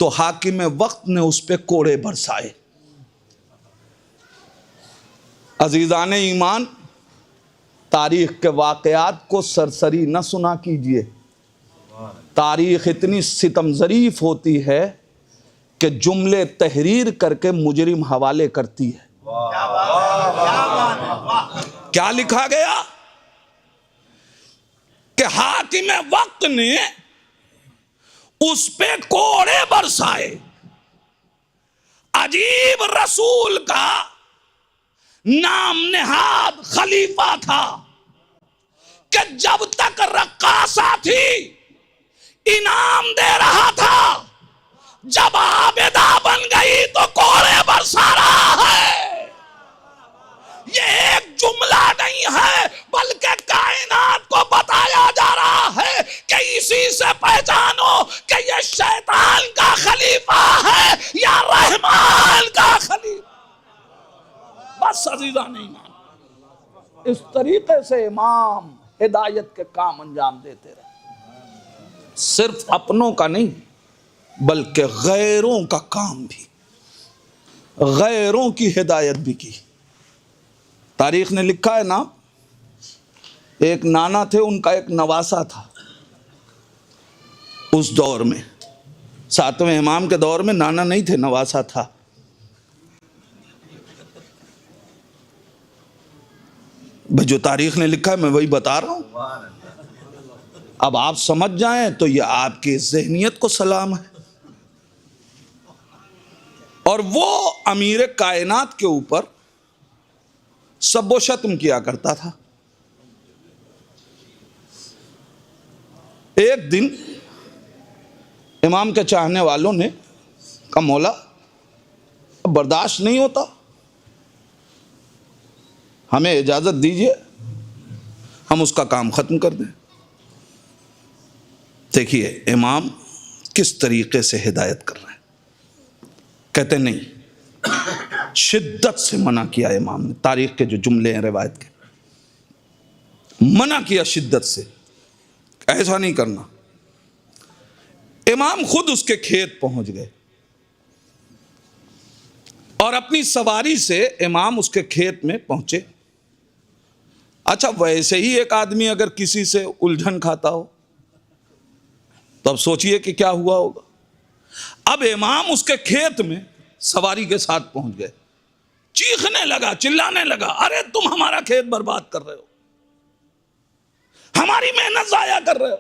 तो हाकिम वक्त ने उस पे कोड़े बरसाए। अजीजाने ईमान, तारीख के वाकयात को सरसरी न सुना कीजिए। तारीख इतनी सितम ज़रीफ होती है कि जुमले तहरीर करके मुजरिम हवाले करती है। क्या लिखा गया कि हाकिम वक्त ने उस पे कोड़े बरसाए। अजीब रसूल का नाम नेहाद खलीफा था कि जब तक रक्कासा थी इनाम दे रहा था, जब आबिदा बन गई तो कोड़े बरसा रहा है। ये एक जुमला नहीं है, बल्कि कायनात को बताया जा रहा है कि इसी से पहचानो कि ये शैतान का खलीफा है या रहमान का खलीफा। बस अजीजा नहीं मान, इस तरीके से इमाम हिदायत के काम अंजाम देते रहे। सिर्फ अपनों का नहीं बल्कि गैरों का काम भी, गैरों की हिदायत भी की। तारीख ने लिखा है ना, एक नाना थे, उनका एक नवासा था। उस दौर में, सातवें इमाम के दौर में नाना नहीं थे, नवासा था। भाई जो तारीख ने लिखा है मैं वही बता रहा हूं। अब आप समझ जाएं तो ये आपकी ज़हनियत को सलाम है। और वो अमीर कायनात के ऊपर सब्बो शत्म किया करता था। एक दिन इमाम के चाहने वालों ने कहा, मौला अब बर्दाश्त नहीं होता, हमें इजाज़त दीजिए, हम उसका काम ख़त्म कर दें। देखिए इमाम किस तरीके से हिदायत कर रहे हैं। कहते नहीं, शिद्दत से मना किया इमाम ने। तारीख के जो जुमले हैं रिवायत के, मना किया शिद्दत से, ऐसा नहीं करना। इमाम खुद उसके खेत पहुंच गए और अपनी सवारी से इमाम उसके खेत में पहुंचे। अच्छा, वैसे ही एक आदमी अगर किसी से उलझन खाता हो तो अब सोचिए कि क्या हुआ होगा। अब इमाम उसके खेत में सवारी के साथ पहुंच गए, चीखने लगा, चिल्लाने लगा, अरे तुम हमारा खेत बर्बाद कर रहे हो, हमारी मेहनत जाया कर रहे हो।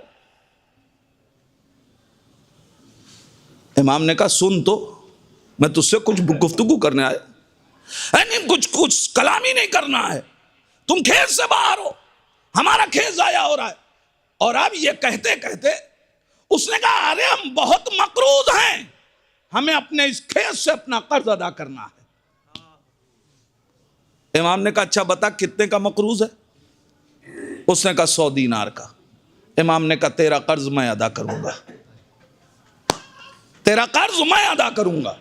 इमाम ने कहा, सुन तो, मैं तुझसे कुछ गुफ्तगू करने आया, नहीं कुछ कलाम ही नहीं करना है, तुम खेत से बाहर हो, हमारा खेत जाया हो रहा है। और अब ये कहते कहते उसने कहा, अरे हम बहुत मकरूज हैं, हमें अपने इस खेत से अपना कर्ज अदा करना है। इमाम ने कहा, अच्छा बता कितने का मकरूज है? उसने कहा 100 दीनार का। इमाम ने कहा, तेरा कर्ज मैं अदा करूंगा, तेरा कर्ज मैं अदा करूंगा।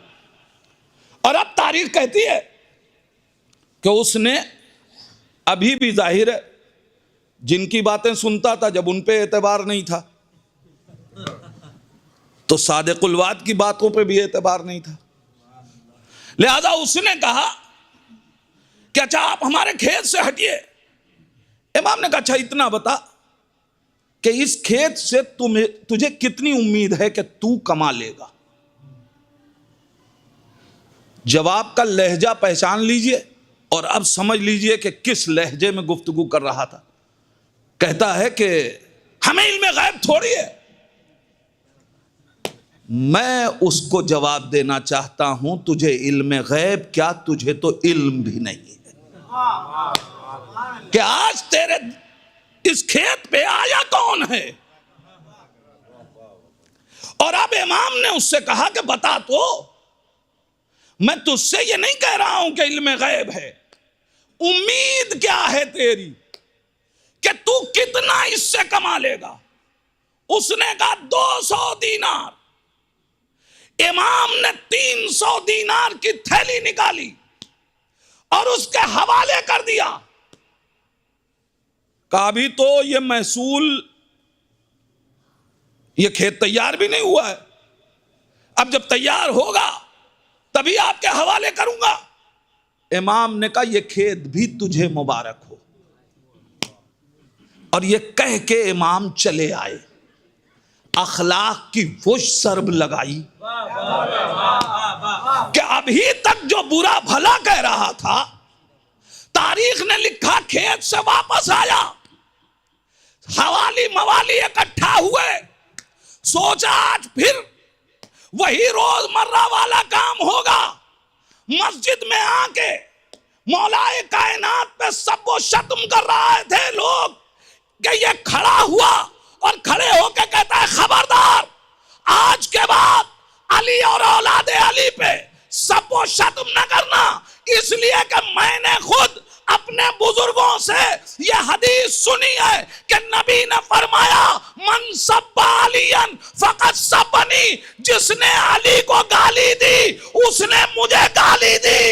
और अब तारीख कहती है कि उसने अभी भी, जाहिर है जिनकी बातें सुनता था जब उन पे एतबार नहीं था, तो सादिकुल वाद की बातों पे भी एतबार नहीं था, लिहाजा उसने कहा कि अच्छा आप हमारे खेत से हटिए। इमाम ने कहा, अच्छा इतना बता कि इस खेत से तुझे कितनी उम्मीद है कि तू कमा लेगा। जवाब का लहजा पहचान लीजिए और अब समझ लीजिए कि किस लहजे में गुफ्तगू कर रहा था। कहता है कि हमें इल्म गैब थोड़ी है। मैं उसको जवाब देना चाहता हूं, तुझे इल्म गैब क्या, तुझे तो इल्म भी नहीं है कि आज तेरे इस खेत पे आया कौन है। और अब इमाम ने उससे कहा कि बता तो, मैं तुझसे ये नहीं कह रहा हूं कि इल्म गैब है, उम्मीद क्या है तेरी कि तू कितना इससे कमा लेगा। उसने कहा 200 दीनार। इमाम ने 300 दीनार की थैली निकाली और उसके हवाले कर दिया। कहा भी तो ये महसूल, ये खेत तैयार भी नहीं हुआ है, अब जब तैयार होगा तभी आपके हवाले करूंगा। इमाम ने कहा, ये खेत भी तुझे मुबारक हो। और ये कह के इमाम चले आए। अखलाक की वो शर्ब लगाई कि अभी तक जो बुरा भला कह रहा था, तारीख ने लिखा खेत से वापस आया, हवाली मवाली इकट्ठा हुए, सोचा आज फिर वही रोजमर्रा वाला काम होगा। मस्जिद में आके मौलाए कायनात पे सबको शत्म कर रहे थे लोग कि ये खड़ा हुआ और खड़े होके कहता है, खबरदार आज के बाद अली और औलादे अली पे सबको शत्म न करना, इसलिए कि मैंने खुद अपने बुजुर्गों से यह हदीस सुनी है कि नबी ने फरमाया, मन सब्बा अलियन फकत सब्बनी, जिसने अली को गाली दी उसने मुझे गाली दी।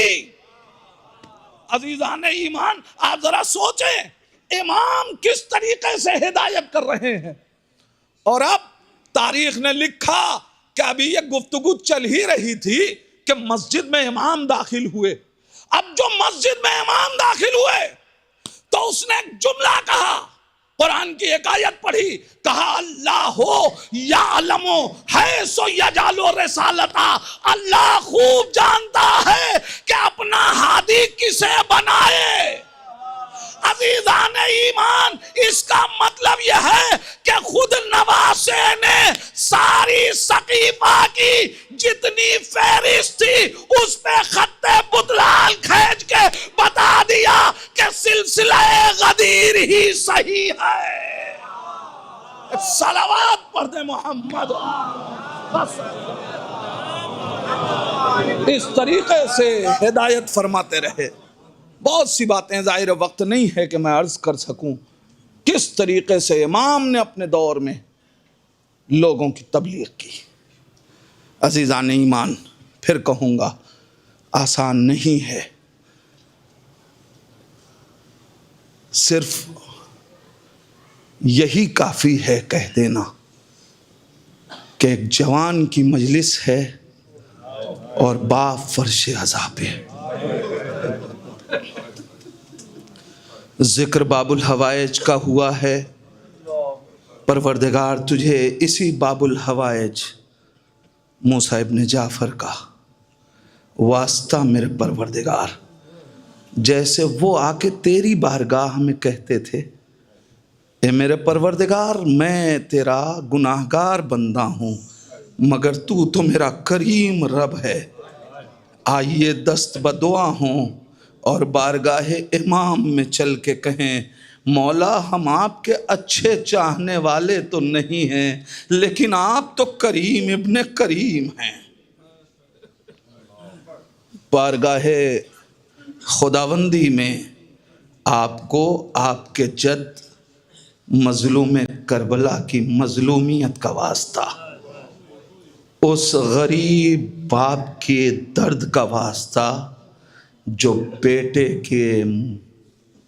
अजीजान ईमान, आप जरा सोचें इमाम किस तरीके से हिदायत कर रहे हैं। और अब तारीख ने लिखा कि अभी ये गुफ्तगू चल ही रही थी कि मस्जिद में इमाम दाखिल हुए। अब जो मस्जिद में इमाम दाखिल हुए तो उसने एक जुमला कहा, कुरान की एक आयत पढ़ी, कहा अल्लाह हो या अलमो है सो यजालो रिसालता, अल्लाह खूब जानता है कि अपना हादी किसे बनाए। अजीजान ईमान, इसका मतलब यह है कि खुद नवासे ने सारी सकीफा की जितनी फहरिस्त थी उस पे खत्ते बुतलाल खींच के बता दिया कि सिलसिला गदीर ही सही है। सलावत पढ़ दे मोहम्मद। बस इस तरीके से हिदायत फरमाते रहे। बहुत सी बातें, जाहिर वक्त नहीं है कि मैं अर्ज कर सकूं किस तरीके से इमाम ने अपने दौर में लोगों की तबलीग की। अजीज़ान ईमान, फिर कहूँगा आसान नहीं है। सिर्फ यही काफ़ी है कह देना कि एक जवान की मजलिस है और बाप फर्श अज़ा पे। जिक्र बाबुल हवाइज का हुआ है। परवरदिगार तुझे इसी बाबुल हवाइज मूसा इब्न जाफ़र का वास्ता मेरे परवरदिगार, जैसे वो आके तेरी बारगाह में कहते थे, ए मेरे परवरदिगार मैं तेरा गुनाहगार बंदा हूँ मगर तू तो मेरा करीम रब है। आइए दस्त बदुआ हों और बारगाहे इमाम में चल के कहें, मौला हम आपके अच्छे चाहने वाले तो नहीं हैं लेकिन आप तो करीम इब्ने करीम हैं। बारगाहे खुदावंदी में आपको आपके जद मजलूम करबला की मजलूमियत का वास्ता, उस गरीब बाप के दर्द का वास्ता जो बेटे के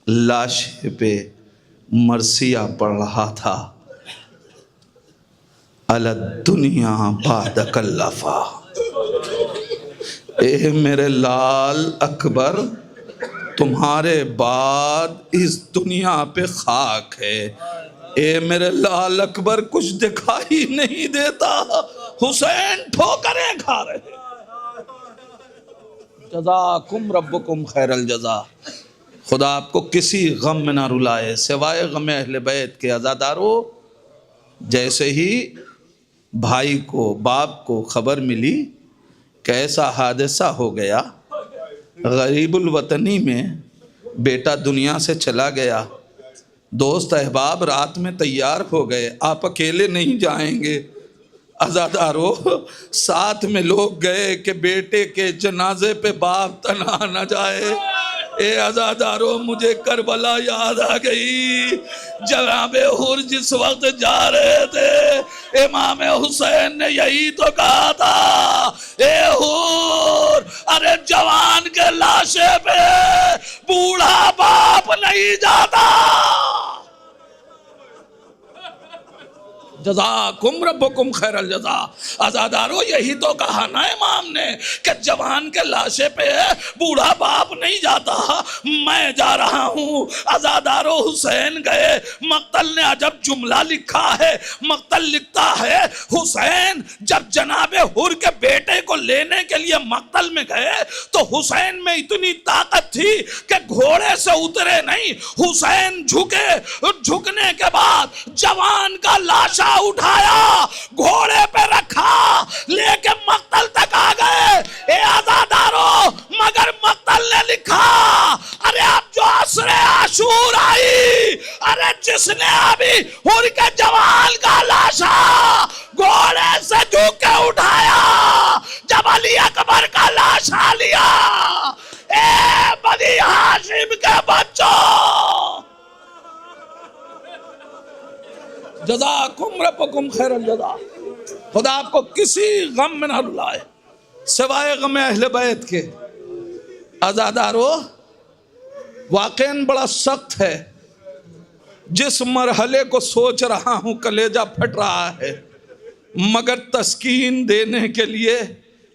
लाशे पे मरसिया पड़ रहा था, अला दुनिया बाद कल्लफा। ए मेरे लाल अकबर, तुम्हारे बाद इस दुनिया पे खाक है। ए मेरे लाल अकबर, कुछ दिखाई नहीं देता, हुसैन ठोकरें खा रहे। जज़ाकुम रब्बुकुम खैरल जज़ा। खुदा आपको किसी गम में ना रुलाए सिवाय गम अहले बैत के। अज़ादारों, जैसे ही भाई को बाप को खबर मिली कैसा हादसा हो गया, गरीबुल वतनी में बेटा दुनिया से चला गया, दोस्त अहबाब रात में तैयार हो गए, आप अकेले नहीं जाएंगे। अज़ादारों, साथ में लोग गए कि बेटे के जनाजे पे बाप तना न जाए। ए अज़ादारों, मुझे करबला याद आ गई। जनाबे हुर जिस वक्त जा रहे थे, इमाम हुसैन ने यही तो कहा था, ए हुर, अरे जवान के लाशे पे बूढ़ा बाप नहीं जाता। जज़ाकुम रब्बुकुम खैरल जज़ा। अज़ादारों, यही तो कहा ना इमाम ने कि जवान के लाशे पे बूढ़ा बाप नहीं जाता। मैं जा रहा हूँ। अज़ादारों, हुसैन गए। मक्तल ने अजब जुमला लिखा है। मक्तल लिखता है, हुसैन जब जनाबे हुर के बेटे को लेने के लिए मक्तल में गए तो हुसैन में इतनी ताकत थी कि घोड़े से उतरे नहीं, हुसैन झुके। झुकने के बाद जवान का लाशा उठाया, घोड़े पे रखा, लेके मक्तल तक आ गए। ए आज़ादारों, मगर मक्तल ने लिखा, अरे अब जो असरे आशूर आई, अरे जिसने अभी हुर के जवान का लाशा घोड़े से झुक के उठाया, जब अली अकबर का लाशा लिया, ए बनी हाशिम के बच्चों, जज़ाकुम रब्बुकुम खैरल जज़ा। खुदा आपको किसी गम में ना रुलाए सिवाय गम अहले बैत के। अज़ादारों, वाक़ईन बड़ा सख्त है। जिस मरहले को सोच रहा हूँ कलेजा फट रहा है, मगर तस्कीन देने के लिए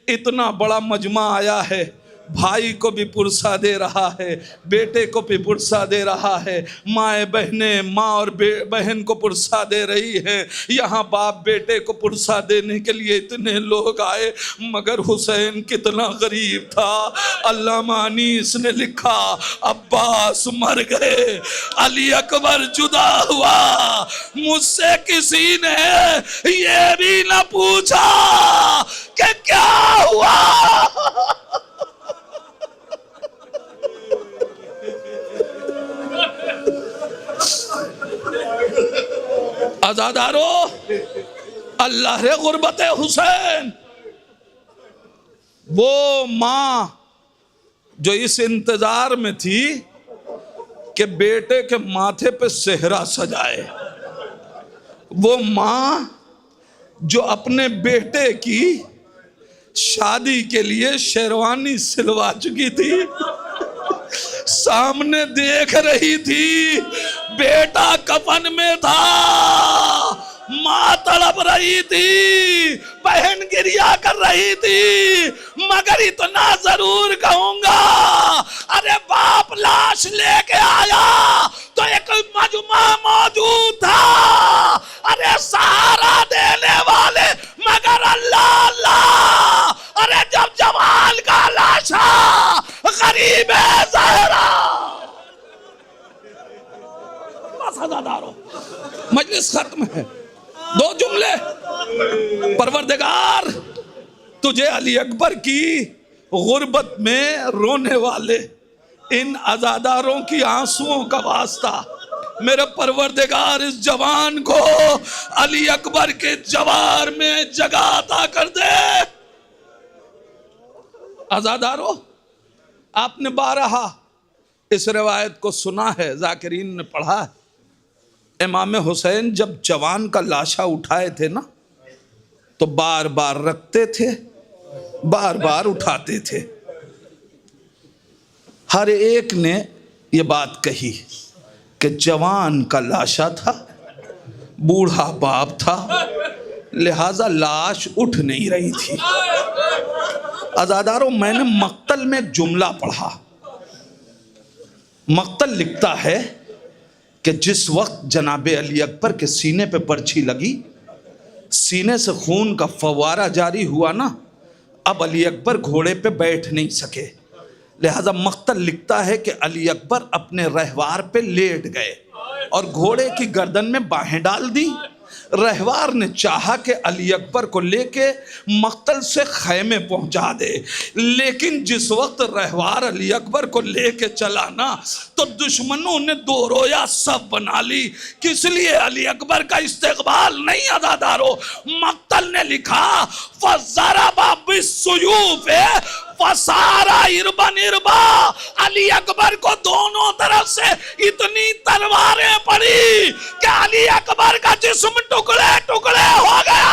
इतना बड़ा मजमा आया है। भाई को भी पुरसा दे रहा है, बेटे को भी पुरसा दे रहा है, माएँ बहनें माँ और बहन को पुरसा दे रही हैं। यहाँ बाप बेटे को पुरसा देने के लिए इतने लोग आए, मगर हुसैन कितना गरीब था। अल्लामा अनीस ने लिखा, अब्बास मर गए, अली अकबर जुदा हुआ, मुझसे किसी ने ये भी न पूछा कि क्या हुआ। अज़ादारों, अल्लाह रे गुर्बत हुसैन। वो माँ जो इस इंतजार में थी कि बेटे के माथे पे सेहरा सजाए, वो माँ जो अपने बेटे की शादी के लिए शेरवानी सिलवा चुकी थी, सामने देख रही थी बेटा कफन में था, माँ तड़प रही थी, बहन गिरिया कर रही थी, मगर इतना जरूर कहूंगा, अरे बाप लाश लेके आया तो एक मजमा मौजूद था, अरे सहारा देने वाले, मगर अल्लाह अल्लाह, अरे जब जवान का लाशा गरीब है ज़हरा। मजलिस खत्म है। 2 जुमले। परवरदिगार, तुझे अली अकबर की गुर्बत में रोने वाले इन अज़ादारों की आंसुओं का वास्ता, मेरे परवरदिगार इस जवान को अली अकबर के जवार में जगह अता कर दे। अज़ादारों, आपने बारहा इस रिवायत को सुना है, जाकिरीन ने पढ़ा है। इमाम हुसैन जब जवान का लाशा उठाए थे ना, तो बार बार रखते थे, बार बार उठाते थे। हर एक ने ये बात कही कि जवान का लाशा था, बूढ़ा बाप था, लिहाजा लाश उठ नहीं रही थी। अज़ादारों, मैंने मक्तल में एक जुमला पढ़ा। मक्तल लिखता है कि जिस वक्त जनाबे अली अकबर के सीने पे पर्ची लगी, सीने से खून का फव्वारा जारी हुआ ना, अब अली अकबर घोड़े पे बैठ नहीं सके, लिहाजा मक्तल लिखता है कि अली अकबर अपने रहवार पे लेट गए और घोड़े की गर्दन में बाहें डाल दी। रहवार ने चाहा कि अली अकबर को लेके मक्तल से खैमे पहुंचा दे, लेकिन जिस वक्त रहवार अली अकबर को लेके चला ना, तो दुश्मनों ने 2 रोया सब बना ली। किस लिए अली अकबर का इस्तेकबाल नहीं। अज़ादारों, मक्तल ने लिखा फज़रबा बिस्सुयूफ फसारा इरबन इरबा, अली अकबर को दोनों तरफ से इतनी तलवारें पड़ी कि अली अकबर का जिस्म टुकड़े टुकड़े हो गया।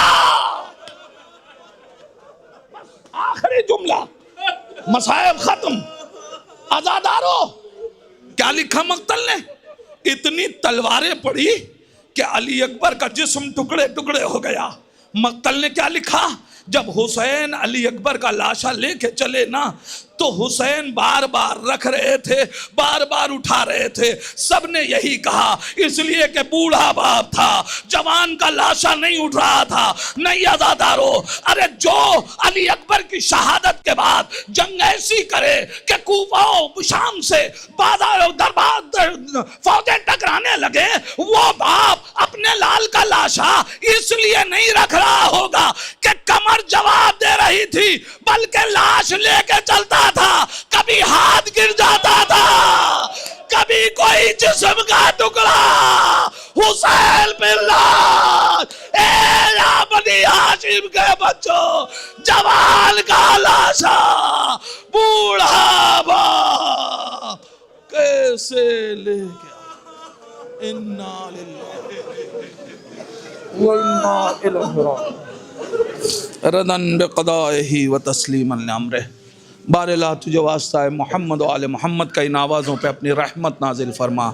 आखिरी जुमला, मसाइब खत्म। अज़ादारों, क्या लिखा मक्तल ने? इतनी तलवारें पड़ी कि अली अकबर का जिस्म टुकड़े टुकड़े हो गया। मक्तल ने क्या लिखा? जब हुसैन अली अकबर का लाशा लेके चले ना, तो हुसैन बार बार रख रहे थे, बार बार उठा रहे थे। सबने यही कहा, इसलिए कि बूढ़ा बाप था, जवान का लाशा नहीं उठ रहा था। नहीं अज़ादारों, अरे जो अली अकबर की शहादत के बाद जंग ऐसी करे कि कूफा शाम से बाजार दरबार फौजें टकराने लगे, वो बाप अपने लाल का लाशा इसलिए नहीं रख रहा होगा कि कमर जवाब दे रही थी, बल्कि लाश लेके चलता था। कभी हाथ गिर जाता था, कभी कोई जिस्म का टुकड़ा। हुसैन बिन लाश, ए बनी हाशिम के बच्चों, जवान का लाशा, बूढ़ा बाप कैसे ले गया। इन्ना लिल्लाहि व इन्ना इलैहि राजिऊन। रदन बिक़दाइही व तस्लीमन लिअम्रिह। बारिल्लाह, तुझे वास्ता है मोहम्मद और आले मोहम्मद का इन आवाज़ों पे अपनी रहमत नाजिल फरमा।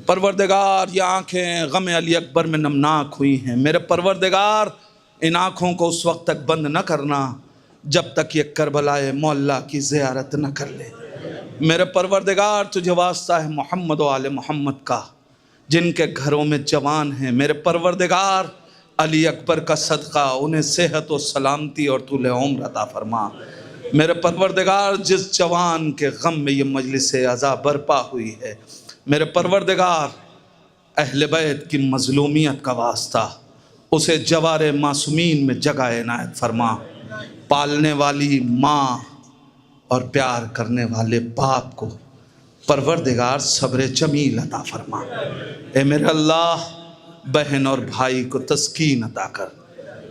परवरदिगार, ये आँखें गम अली अकबर में नमनाक हुई हैं। मेरे परवरदिगार, इन आँखों को उस वक्त तक बंद न करना जब तक ये करबलाए मौला की ज़ियारत न कर ले। मेरे परवरदिगार, तुझे वास्ता है मोहम्मद और आले मोहम्मद का, जिनके घरों में जवान हैं। मेरे परवरदिगार, अली अकबर का सदका उन्हें सेहत और सलामती और तूले उम्र अता फरमा। मेरे परवरदिगार, जिस जवान के गम में ये मजलिस अज़ा बरपा हुई है, मेरे परवरदिगार, अहले बैत की मज़लूमियत का वास्ता उसे जवार मासूमीन में जगह इनायत फरमा। पालने वाली माँ और प्यार करने वाले बाप को परवरदिगार सब्र जमील अता फरमा। ए मेरे अल्लाह, बहन और भाई को तस्कीन अता कर।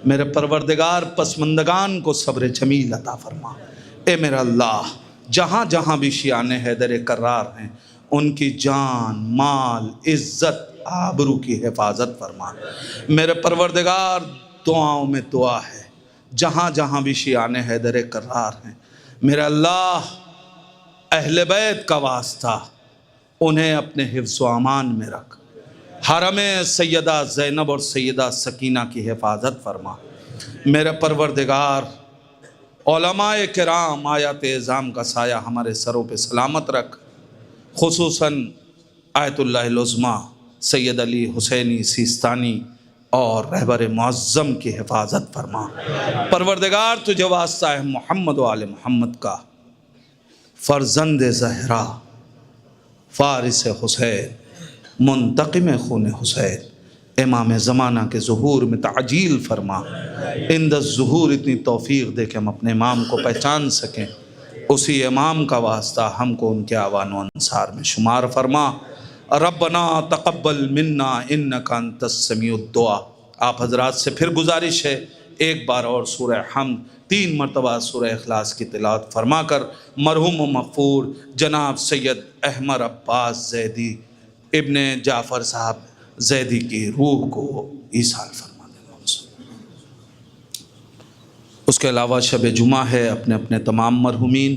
मेरे परवरदिगार, पसमंदगान को सब्र जमील अता फरमा। ए मेरा अल्लाह, जहाँ जहाँ भी शियाने हैदर करार हैं, उनकी जान, माल, इज़्ज़त, आबरू की हिफाजत फरमा। मेरे परवरदिगार, दुआओं में दुआ है, जहाँ जहाँ भी शियाने हैदर करार हैं, मेरा अल्लाह, अहले बैत का वास्ता उन्हें अपने हिफ्ज़ व अमान में रख। हरम सैयदा ज़ैनब और सैयदा सकीना की हिफाजत फरमा। मेरे परवरदिगार उलमाए किराम आयत एज़ाम का साया हमारे सरों पे सलामत रख, खुसूसन आयतुल्लाहिल उज़्मा सैयद अली हुसैनी सिस्तानी और रहबर मुअज़्ज़म की हिफाजत फरमा। परवरदिगार तुझे वास्ता है मोहम्मद व आले मोहम्मद का, फ़र्ज़ंद ज़हरा फ़ारिस हुसैन मुंतक़िम खून हुसैन, इमाम ज़माना के ज़ुहूर में ताजील फरमा। इंद ज़ुहूर इतनी तौफ़ीक़ दे कि हम अपने इमाम को पहचान सकें। उसी इमाम का वास्ता हमको उनके आवान व अंसार में शुमार फरमा। रब्बना तक़ब्बल मिन्ना इन्नका अंतस समीउद दुआ। आप हज़रात से फिर गुजारिश है, एक बार और सूरह हम्द 3 मरतबा सूरह इखलास की तिलावत फरमा कर मरहूम व मग़फ़ूर जनाब सैयद अहमद अब्बास ज़ैदी इब्ने जाफ़र साहब ज़ैदी की रूह को ईसाल फरमा देना। उसके अलावा शब जुमा है, अपने अपने तमाम मरहुमीन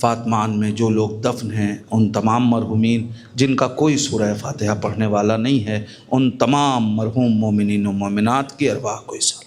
फ़ातमान में जो लोग दफन हैं उन तमाम मरहुमीन जिनका कोई सूरह फ़ातिहा पढ़ने वाला नहीं है, उन तमाम मरहूम मोमिनीन व मोमिनात की अरवाह को ईसाल